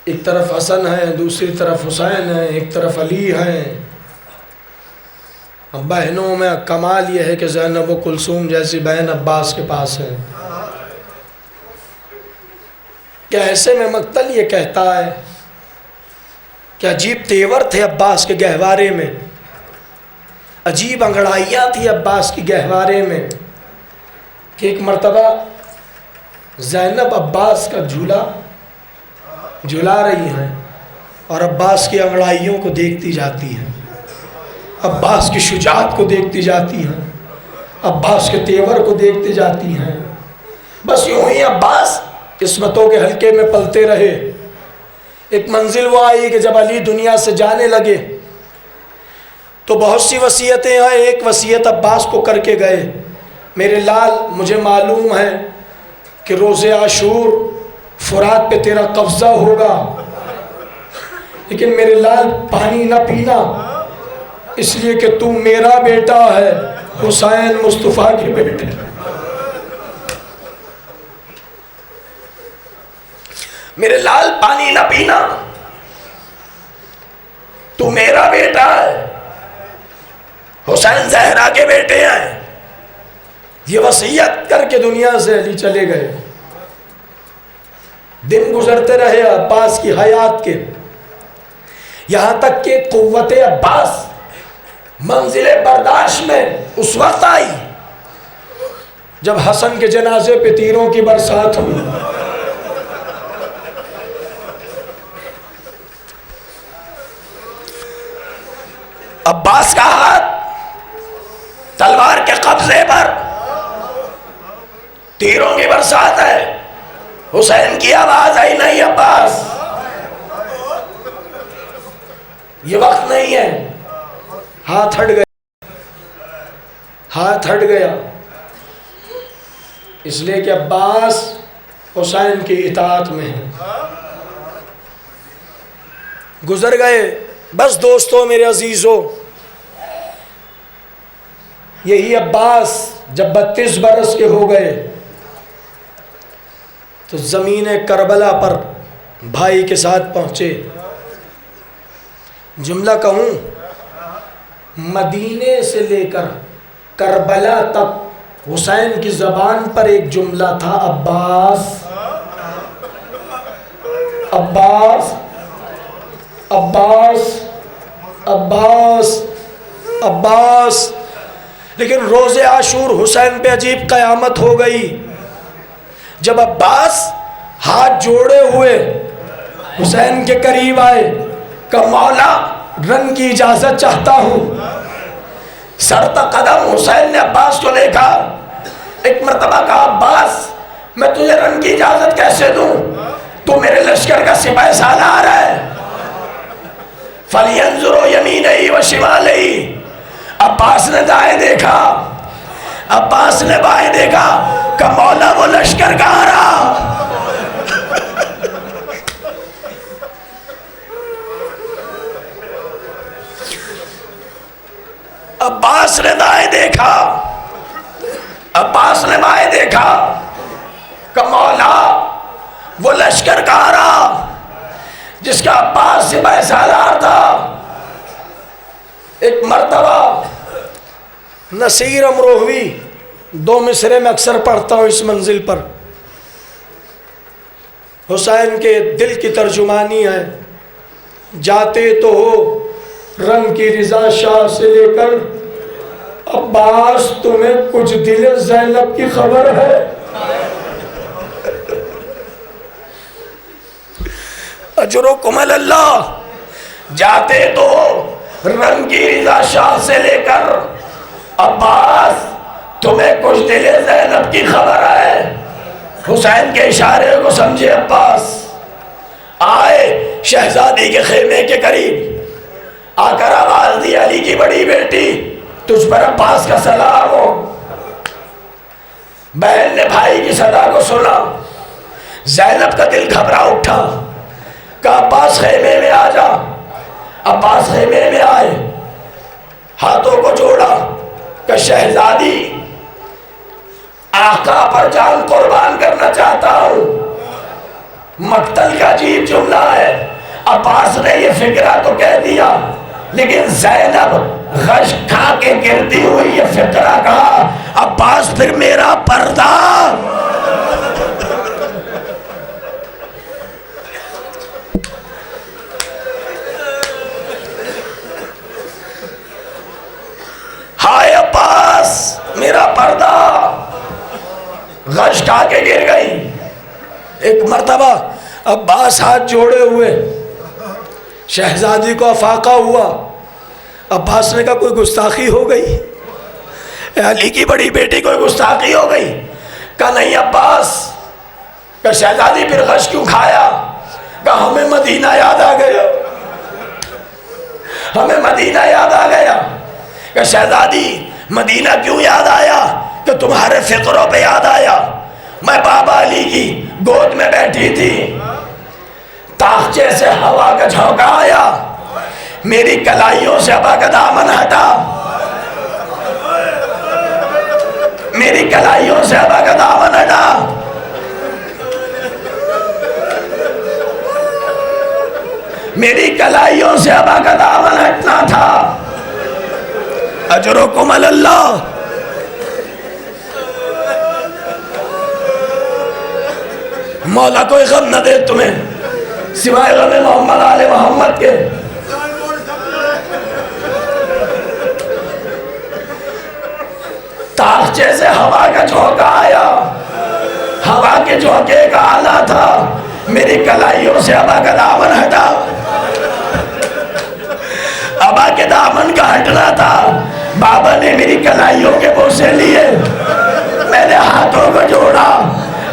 [SPEAKER 2] एक तरफ हसन है, दूसरी तरफ हुसैन है, एक तरफ अली है। अब बहनों में कमाल ये है कि ज़ैनब व कुलसूम जैसी बहन अब्बास के पास है। क्या ऐसे में मक्तल ये कहता है कि अजीब तेवर थे अब्बास के गहवारे में, अजीब अंगड़ाइयाँ थी अब्बास की गहवारे में, कि एक मर्तबा ज़ैनब अब्बास का झूला झुला रही हैं और अब्बास की अंगड़ाइयों को देखती जाती हैं, अब्बास की शुजाअत को देखती जाती हैं, अब्बास के तेवर को देखती जाती हैं। बस यूँ ही अब्बास किस्मतों के हल्के में पलते रहे। एक मंजिल वो आई कि जब अली दुनिया से जाने लगे तो बहुत सी वसीयतें हैं। एक वसीयत अब्बास को करके गए, मेरे लाल, मुझे मालूम है कि रोज़े आशूर फुरात पे तेरा कब्ज़ा होगा, लेकिन मेरे लाल पानी ना पीना, इसलिए कि तू मेरा बेटा है, हुसैन मुस्तफ़ा के बेटे। मेरे लाल पानी ना पीना, तू मेरा बेटा है, हुसैन ज़हरा के बेटे हैं। ये वसीयत करके दुनिया से अली चले गए। दिन गुजरते रहे अब्बास की हयात के, यहाँ तक कि कुव्वत अब्बास मंजिले बर्दाश्त में उस वक्त आई जब हसन के जनाजे पे तीरों की बरसात हुई। अब्बास का हाथ तलवार के कब्जे पर, तीरों की बरसात है। हुसैन की आवाज आई, नहीं अब्बास, ये वक्त नहीं है। हाथ हट गया, हाथ हट गया, इसलिए कि अब्बास हुसैन की इताअत में है। गुजर गए। बस दोस्तों, मेरे अजीजों, यही अब्बास जब 32 बरस के हो गए तो ज़मीन करबला पर भाई के साथ पहुँचे। जुमला कहूँ, मदीने से लेकर करबला तक हुसैन की ज़बान पर एक जुमला था, अब्बास अब्बास अब्बास अब्बास अब्बास। लेकिन रोज़े आशूर हुसैन पे अजीब क़यामत हो गई। जब अब्बास हाथ जोड़े हुए हुसैन के करीब आए, का मौला रन की इजाज़त चाहता हूँ। सरता कदम हुसैन ने अब्बास को देखा। एक मरतबा कहा, अब्बास मैं तुझे रन की इजाज़त कैसे दूँ, तू मेरे लश्कर का सिपाही सालार है। फलियंजुरो यमीनही व शिमालही। अब्बास ने दाएं देखा, अब्बास ने बाएं देखा, का मौला वो लश्कर का आ रहा। अब्बास ने दाएं देखा, अब्बास ने बाएं देखा, का मौला वो लश्कर का आ रहा जिसका अब्बास सिपाही सालार था। एक मर्तबा नसीर अमरोहवी, 2 मिसरे में अक्सर पढ़ता हूँ इस मंजिल पर, हुसैन के दिल की तर्जुमानी है। जाते तो हो रंग की रिजा शाह से लेकर, अब्बास तुम्हें कुछ दिल ज़ैनब की खबर है। अजरुकुम अल्लाह। जाते तो रंग की रिजा शाह से लेकर, अब्बास तुम्हें कुछ दिल ज़ैनब की खबर है। हुसैन के इशारे को समझे अब्बास। आए शहजादी के खेमे के करीब, आकर आवाज दी, अली की बड़ी बेटी तुझ पर अब्बास का सलाम हो। बहन ने भाई की सदा को सुना। ज़ैनब का दिल घबरा उठा। का अब्बास खेमे में आ जा। अब्बास खेमे में आए, हाथों को जोड़ा, का शहजादी आका पर जान कुर्बान करना चाहता हूं। मक्तल का अजीब जुमला है। अब्बास ने ये फिक्रा तो कह दिया, लेकिन ज़ैनब गश खा के गिरती हुई ये फिक्रा कहा, अब्बास फिर मेरा पर्दा। हाय अब्बास मेरा पर्दा। गश खा के गिर गई। एक मर्तबा अब्बास हाथ जोड़े हुए, शहजादी को अफाका हुआ। अब्बास ने कहा कोई गुस्ताखी हो गई, अली की बड़ी बेटी कोई गुस्ताखी हो गई। कहा नहीं अब्बास। कहा शहजादी फिर गश क्यों खाया? कहा हमें मदीना याद आ गया, हमें मदीना याद आ गया। कहा शहजादी मदीना क्यों याद आया? कि तुम्हारे फिक्रों पे याद आया। मैं बाबा अली की गोद में बैठी थी, ताख्चे से हवा का झोंका आया, मेरी कलाइयों से हवा का दामन हटा, मेरी कलाइयों से हवा का दामन हटा। मेरी कलाइयों से हवा का दामन हटना था। अजरुकुम अल्लाह। मौला कोई गम न दे तुम्हें सिवाय गम मोहम्मद आले मोहम्मद के। ताख्चे से हवा का झोंका आया, हवा के झोंके का आना था, मेरी कलाइयों से हवा का दामन हटा। अबा के दामन का हटना था, बाबा ने मेरी कलाइयों के बोसे लिए, मैंने हाथों को जोड़ा,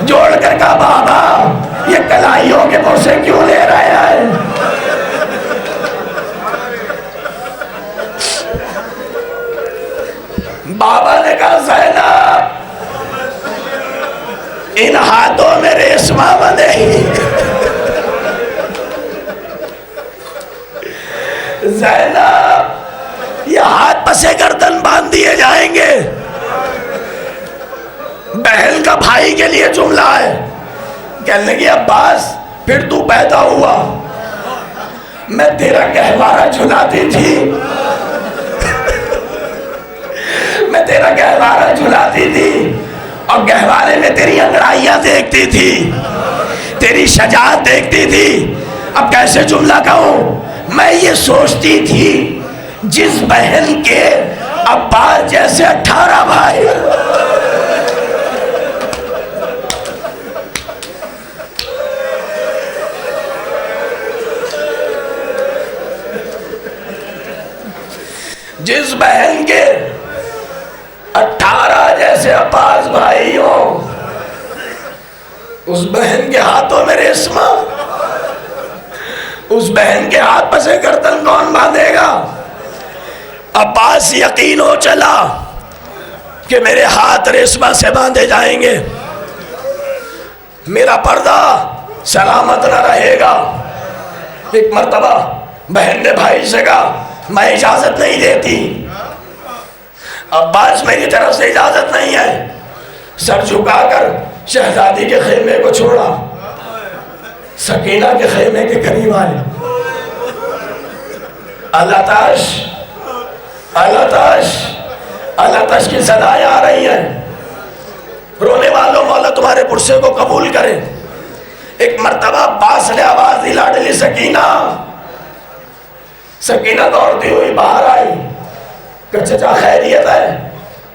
[SPEAKER 2] जोड़ कर कहा बाबा ये कलाइयों के बोसे क्यों ले रहे हैं? बाबा ने कहा ज़ैनब इन हाथों में रेशमा बंधे, ज़ैनब ये हाथ पसे गर्दन बांध दिए जाएंगे। बहन का भाई के लिए जुमला है। कहने लगी अब्बास फिर तू पैदा हुआ, मैं तेरा गहवारा झुलाती थी, मैं तेरा गहवारा झुलाती थी और गहवारे में तेरी अंगड़ाइयां देखती थी, तेरी शजात देखती थी। अब कैसे जुमला कहूं? मैं ये सोचती थी जिस बहन के अब्बास जैसे 18 भाई, जिस बहन के 18 जैसे अब्बास भाई हो, उस बहन के हाथों में रेशमा, उस बहन के हाथ पर से गर्दन कौन बांधेगा? अब्बास यकीन हो चला कि मेरे हाथ रेशमा से बांधे जाएंगे, मेरा पर्दा सलामत न रहेगा। एक मर्तबा बहन ने भाई से कहा मैं इजाजत नहीं देती, अब्बास मेरी तरफ से इजाजत नहीं है। सर झुकाकर शहजादी के खेमे को छोड़ा, सकीना के खेमे के करीब आए। अल्लाह ताश, अल्लाह ताश, अल्लाह ताश की सदाएं आ रही हैं। रोने वालों मौला तुम्हारे पुरसे को कबूल करे। एक मर्तबा अब्बास ने आवाज दी लाडली सकीना। सकीना दौड़ती हुई बाहर आई, चचा खैरियत है?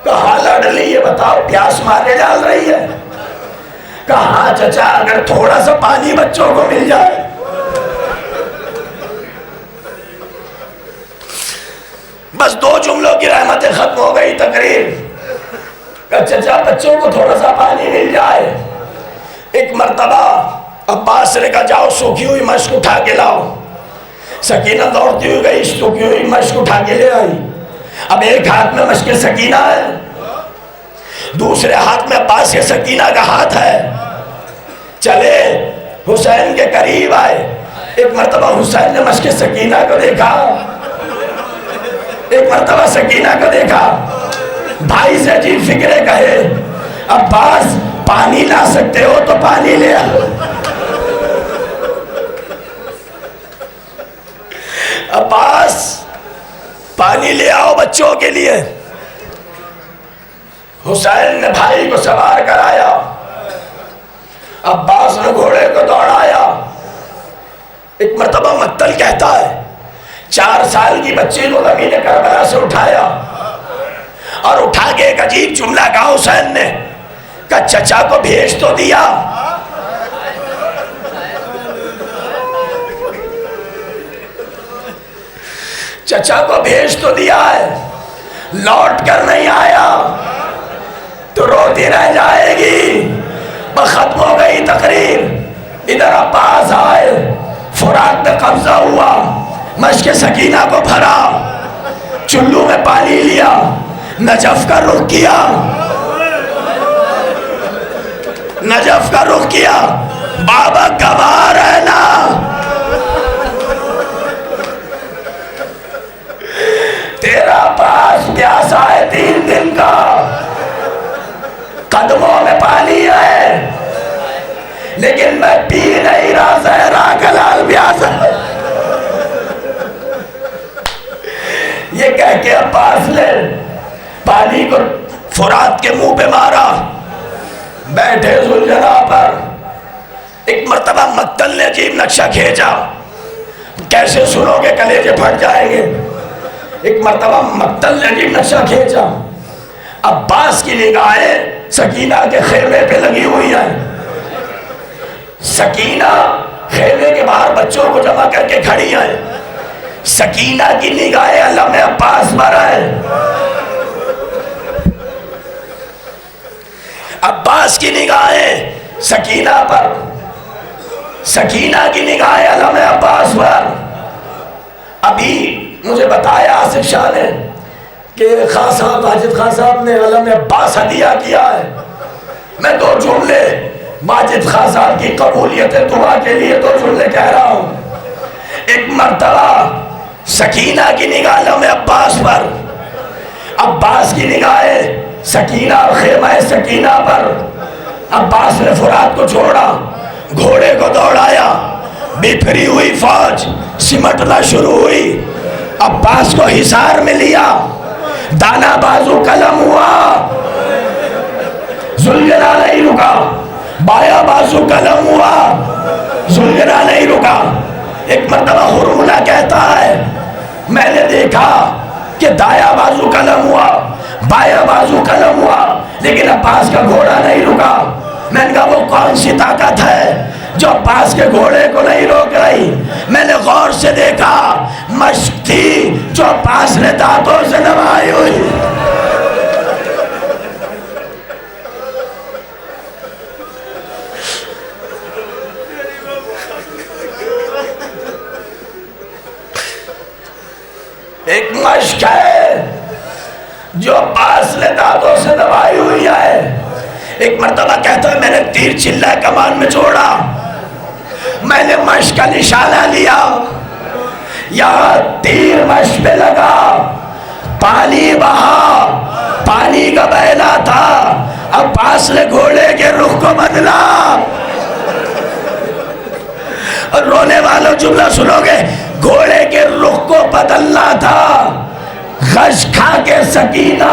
[SPEAKER 2] कहा लाडली ये बताओ प्यास मारने डाल रही है? कहा चचा अगर थोड़ा सा पानी बच्चों को मिल जाए। बस 2 जुमलों की रहमतें खत्म हो गई तकरीर। चचा बच्चों को थोड़ा सा पानी मिल जाए। एक मर्तबा अब्बास ने कहा जाओ सूखी हुई मश्क उठा के लाओ। सकीना दौड़ती हुई गई, सूखी हुई मश्क उठा के ले आई। अब एक हाथ में मश्क सकीना है, दूसरे हाथ में अब्बास के सकीना का हाथ है। चले हुसैन के करीब आए। एक मर्तबा हुसैन ने मश्क सकीना को देखा, एक मर्तबा सकीना को देखा। भाई से अजीब फिक्रे कहे अब्बास पानी ला सकते हो तो पानी ले आओ। अब्बास पानी ले आओ बच्चों के लिए। हुसैन ने भाई को सवार कराया, अब्बास ने घोड़े को दौड़ाया। एक मर्तबा मक्तल कहता है 4 साल की बच्ची को ज़मीन करबला से उठाया और उठा के एक अजीब जुमला कहा हुसैन ने, का चचा को भेज तो दिया। चचा को भेज तो दिया है, लौट कर नहीं आया तो रोती रह जाएगी। खत्म हो गई तकरीर। इधर अब्बास आए, फुरात में कब्जा हुआ, मश्क सकीना को भरा, चुल्लू में पानी लिया, नजफ का रुख किया, नजफ का रुख किया। बाबा गवाह रहना, तेरा पास प्यासा है 3 दिन का, कदमों में पानी है, लेकिन मैं पी नहीं रहा, जहरा का लाल प्यासा। ये कह के अब्बास ने पानी को फुरात के मुंह पे मारा। बैठे जुलझना पर एक मर्तबा मक्तल ने अजीब नक्शा खींचा, कैसे सुनोगे कलेजे फट जाएंगे। एक मर्तबा मक्तल ने अजीब नक्शा खींचा। अब्बास की निगाहें सकीना के खेमे पे लगी हुई है। सकीना खेमे के बाहर बच्चों को जमा करके खड़ी है। सकीना की निगाहें अलम अब्बास पर है। अब्बास की निगाहें सकीना पर, सकीना की निगाहें अलम अब्बास पर। अभी मुझे बताया आसिफ शाह ने कि खान साहब, माजिद खान साहब ने अलम अब्बास हदिया किया है। मैं दो जुमले माजिद खान साहब की कबूलियत दुआ के लिए दो जुमले कह रहा हूं। एक मर्तबा सकीना की निगाह अलम अब्बास पर, अब्बास की निगाहें सकीना और खेमा सकीना पर। अब्बास ने फुरात को छोड़ा, घोड़े को दौड़ाया, बिखरी हुई फौज सिमटना शुरू हुई। अब्बास को हिसार में लिया, दाना बाजू कलम हुआ, जुल्जरा नहीं रुका, बाया बाजू कलम हुआ, जुल्जरा नहीं रुका। एक मर्तबा हुरमुला कहता है मैंने देखा कि दाया बाजू कलम हुआ, बाया बाजू कलम हुआ, लेकिन अब्बास का घोड़ा नहीं रुका। मैंने कहा वो कौन सी ताकत है जो अब्बास के घोड़े को नहीं रोक रही? मैंने गौर से देखा, मश्क थी जो अब्बास ने दांतों से दबाई हुई। एक मश्क है जो अब्बास ने दांतों से दबाई हुई है। एक मर्तबा कहता है मैंने तीर चिल्ला कमान में छोड़ा, मैंने मश्क का निशाना लिया, यहाँ तीर मश्क पे लगा, पानी बहा, पानी का बहना था। अब्बास ने घोड़े के रुख को बदला। और रोने वालों जुमला सुनोगे, घोड़े के रुख को बदलना था। गश खा के सकीना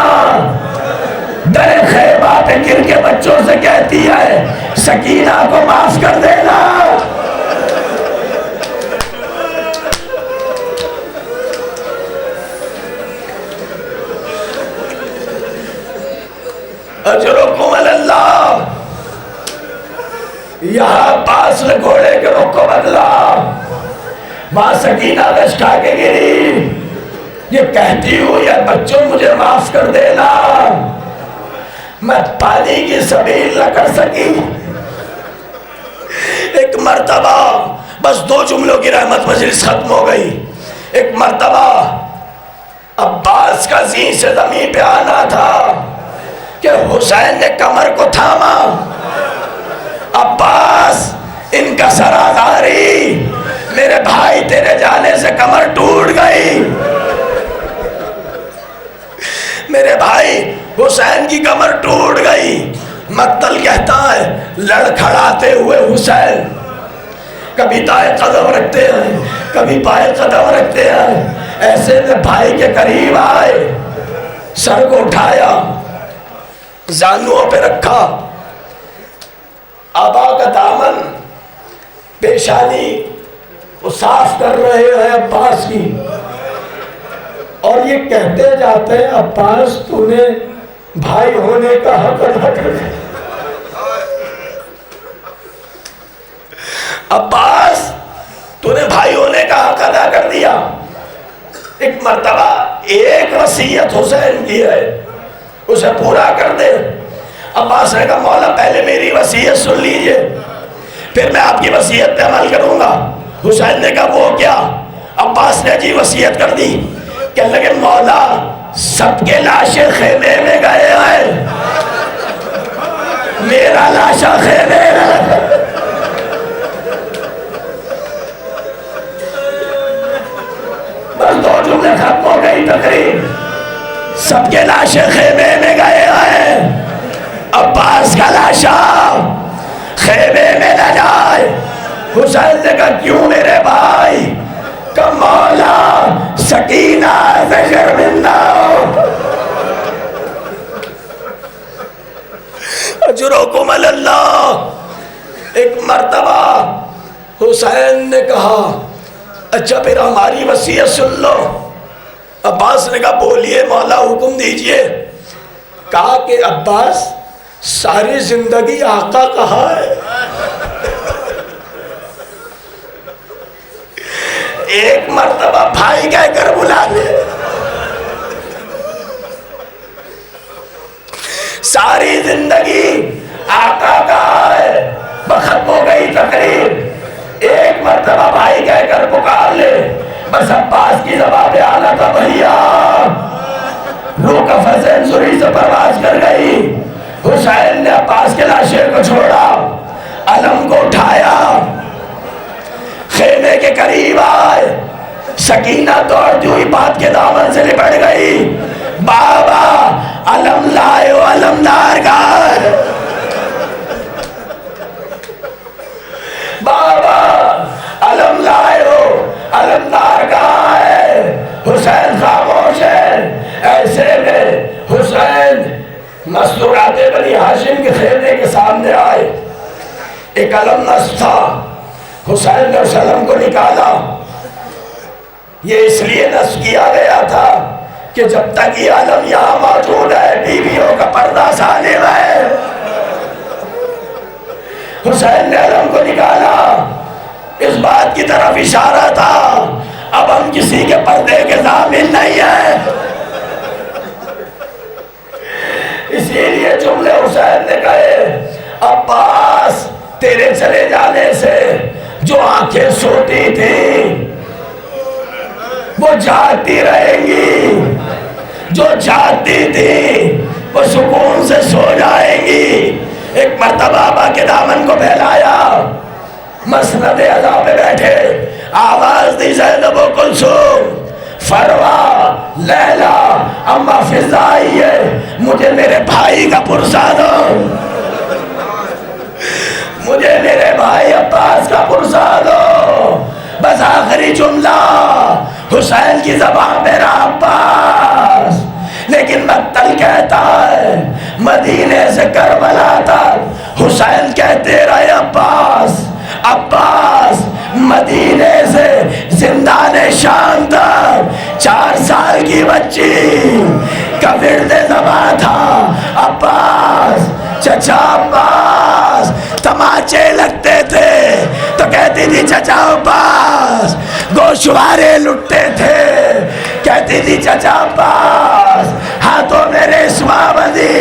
[SPEAKER 2] दरे खैबा पे गिर के बच्चों से कहती है सकीना को माफ कर देना। अजरुकुम अल्लाह। यहाँ पास ने घोड़े के रुख को बदला, वहां सकीना गश खा के गिरी, ये कहती हुई है बच्चों मुझे माफ कर देना, मैं पानी की सबील न कर सकी। एक मर्तबा, बस दो जुमलों की रहमत मजलिस खत्म हो गई। एक मर्तबा अब्बास का जी से जमीन पे आना था कि हुसैन ने कमर को थामा। अब्बास इनका सरादारी, मेरे भाई तेरे जाने से कमर टूट गई। मेरे भाई हुसैन की कमर टूट गई। मक्तल कहता है लड़खड़ाते हुए हुसैन कभी दाएं कदम रखते हैं, कभी बाएं कदम रखते हैं। ऐसे में भाई के करीब आए, सर को उठाया, जानुओं पे रखा, आबा का दामन पेशानी वो साफ कर रहे हैं अब्बास की, और ये कहते जाते हैं अब्बास तूने भाई होने का हक अदा कर दिया। अब्बास तूने भाई होने का हक अदा कर दिया। एक मर्तबा एक वसीयत हुसैन की है, उसे पूरा कर दे। अब्बास ने कहा मौला पहले मेरी वसीयत सुन लीजिए, फिर मैं आपकी वसीयत पे अमल करूंगा। हुसैन ने कहा वो क्या? अब्बास ने जी वसीयत कर दी। कहने लगे मौला सबके लाशें खेमे में गए हैं, मेरा लाशा खेमे में। बस दो जुमले खत्म हो गई तकरीर। सबके लाशें खेमे में गए हैं, अब्बास का लाशा खेमे में न जाए। हुसैन ने कहा क्यों मेरे भाई? का मौला सकीना से शर्मिंदा हो। अजरुकुम अल्लाह। एक मर्तबा हुसैन ने कहा अच्छा फिर हमारी वसीयत सुन लो। अब्बास ने कहा बोलिए मौला हुक्म दीजिए। कहा कि अब्बास सारी जिंदगी आका कहा है, एक मर्तबा भाई कहकर बुला ले। सारी जिंदगी आका का है, खत्म हो गई तकरीर, एक मर्तबा भाई कहकर पुकार ले। बस अब्बास की जवाब आला था, भैया रूह का फजल सुरी से परवाज कर गई। हुसैन ने अब्बास के लाशे को छोड़ा, अलम को उठाया, खेमे के करीब आए। सकीना दौड़ती हुई बात के दामन से लिपट गई। बाबा अलम लाए हो, अलमदार का बाबा अलम लाए हो, अलमदार का है। हुसैन खामोश है। ऐसे में हुसैन मस्तूराते बनी हाशिम के खेमे के सामने आए। एक अलम नस्ब था, हुसैन ने उस अलम को निकाला। ये इसलिए नस्ब किया गया था कि जब तक ये अलम यहाँ मौजूद है, बीवियों का पर्दा सालिम है। हुसैन ने अलम को निकाला, इस बात की तरफ इशारा था अब हम किसी के पर्दे के ज़ामिन नहीं है। इसीलिए जुमले हुसैन ने कहे, अब्बास तेरे चले जाने से जो आंखें सोती थी वो जागती रहेंगी, जो जागती थी वो सुकून से सो जाएंगी। एक मर्तबा बाबा के दामन को फैलाया, मसनद अज़ा पे बैठे, आवाज दी ज़ैनब व कुलसूम, फरवा, लैला, अम्मा फिजा आइए, मुझे मेरे भाई का पुरसा दो, मुझे मेरे भाई अब्बास का पुरसा दो। बस आखिरी जुमला हुसैन की ज़बान मेरा अब्बास। लेकिन मक्तल कहता है मदीने से करबला तक हुसैन कहते रहे अब्बास, अब्बास। मदीने से जिंदाने शाम तक 4 साल की बच्ची का विर्दे ज़बा था अब्बास, चचा अब्बास। तमाचे लगते थे तो कहती थी चचा अब्बास, गोशवारे लुटते थे कहती थी चचा अब्बास, हाथों में रेशमा बंधी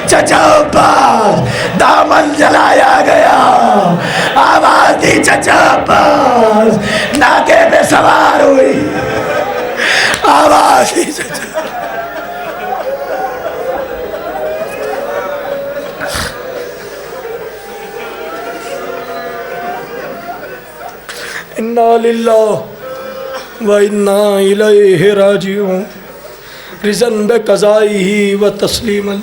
[SPEAKER 2] चचा अब्बास, दामन जलाया गया आवाज दी चचा अब्बास, नाके पे सवार हुई आवाज दी चचा। इन्ना लिल्लाह व इन्ना इलैहि राजिऊन। रिज़न बे क़ज़ाइही व तस्लीमन।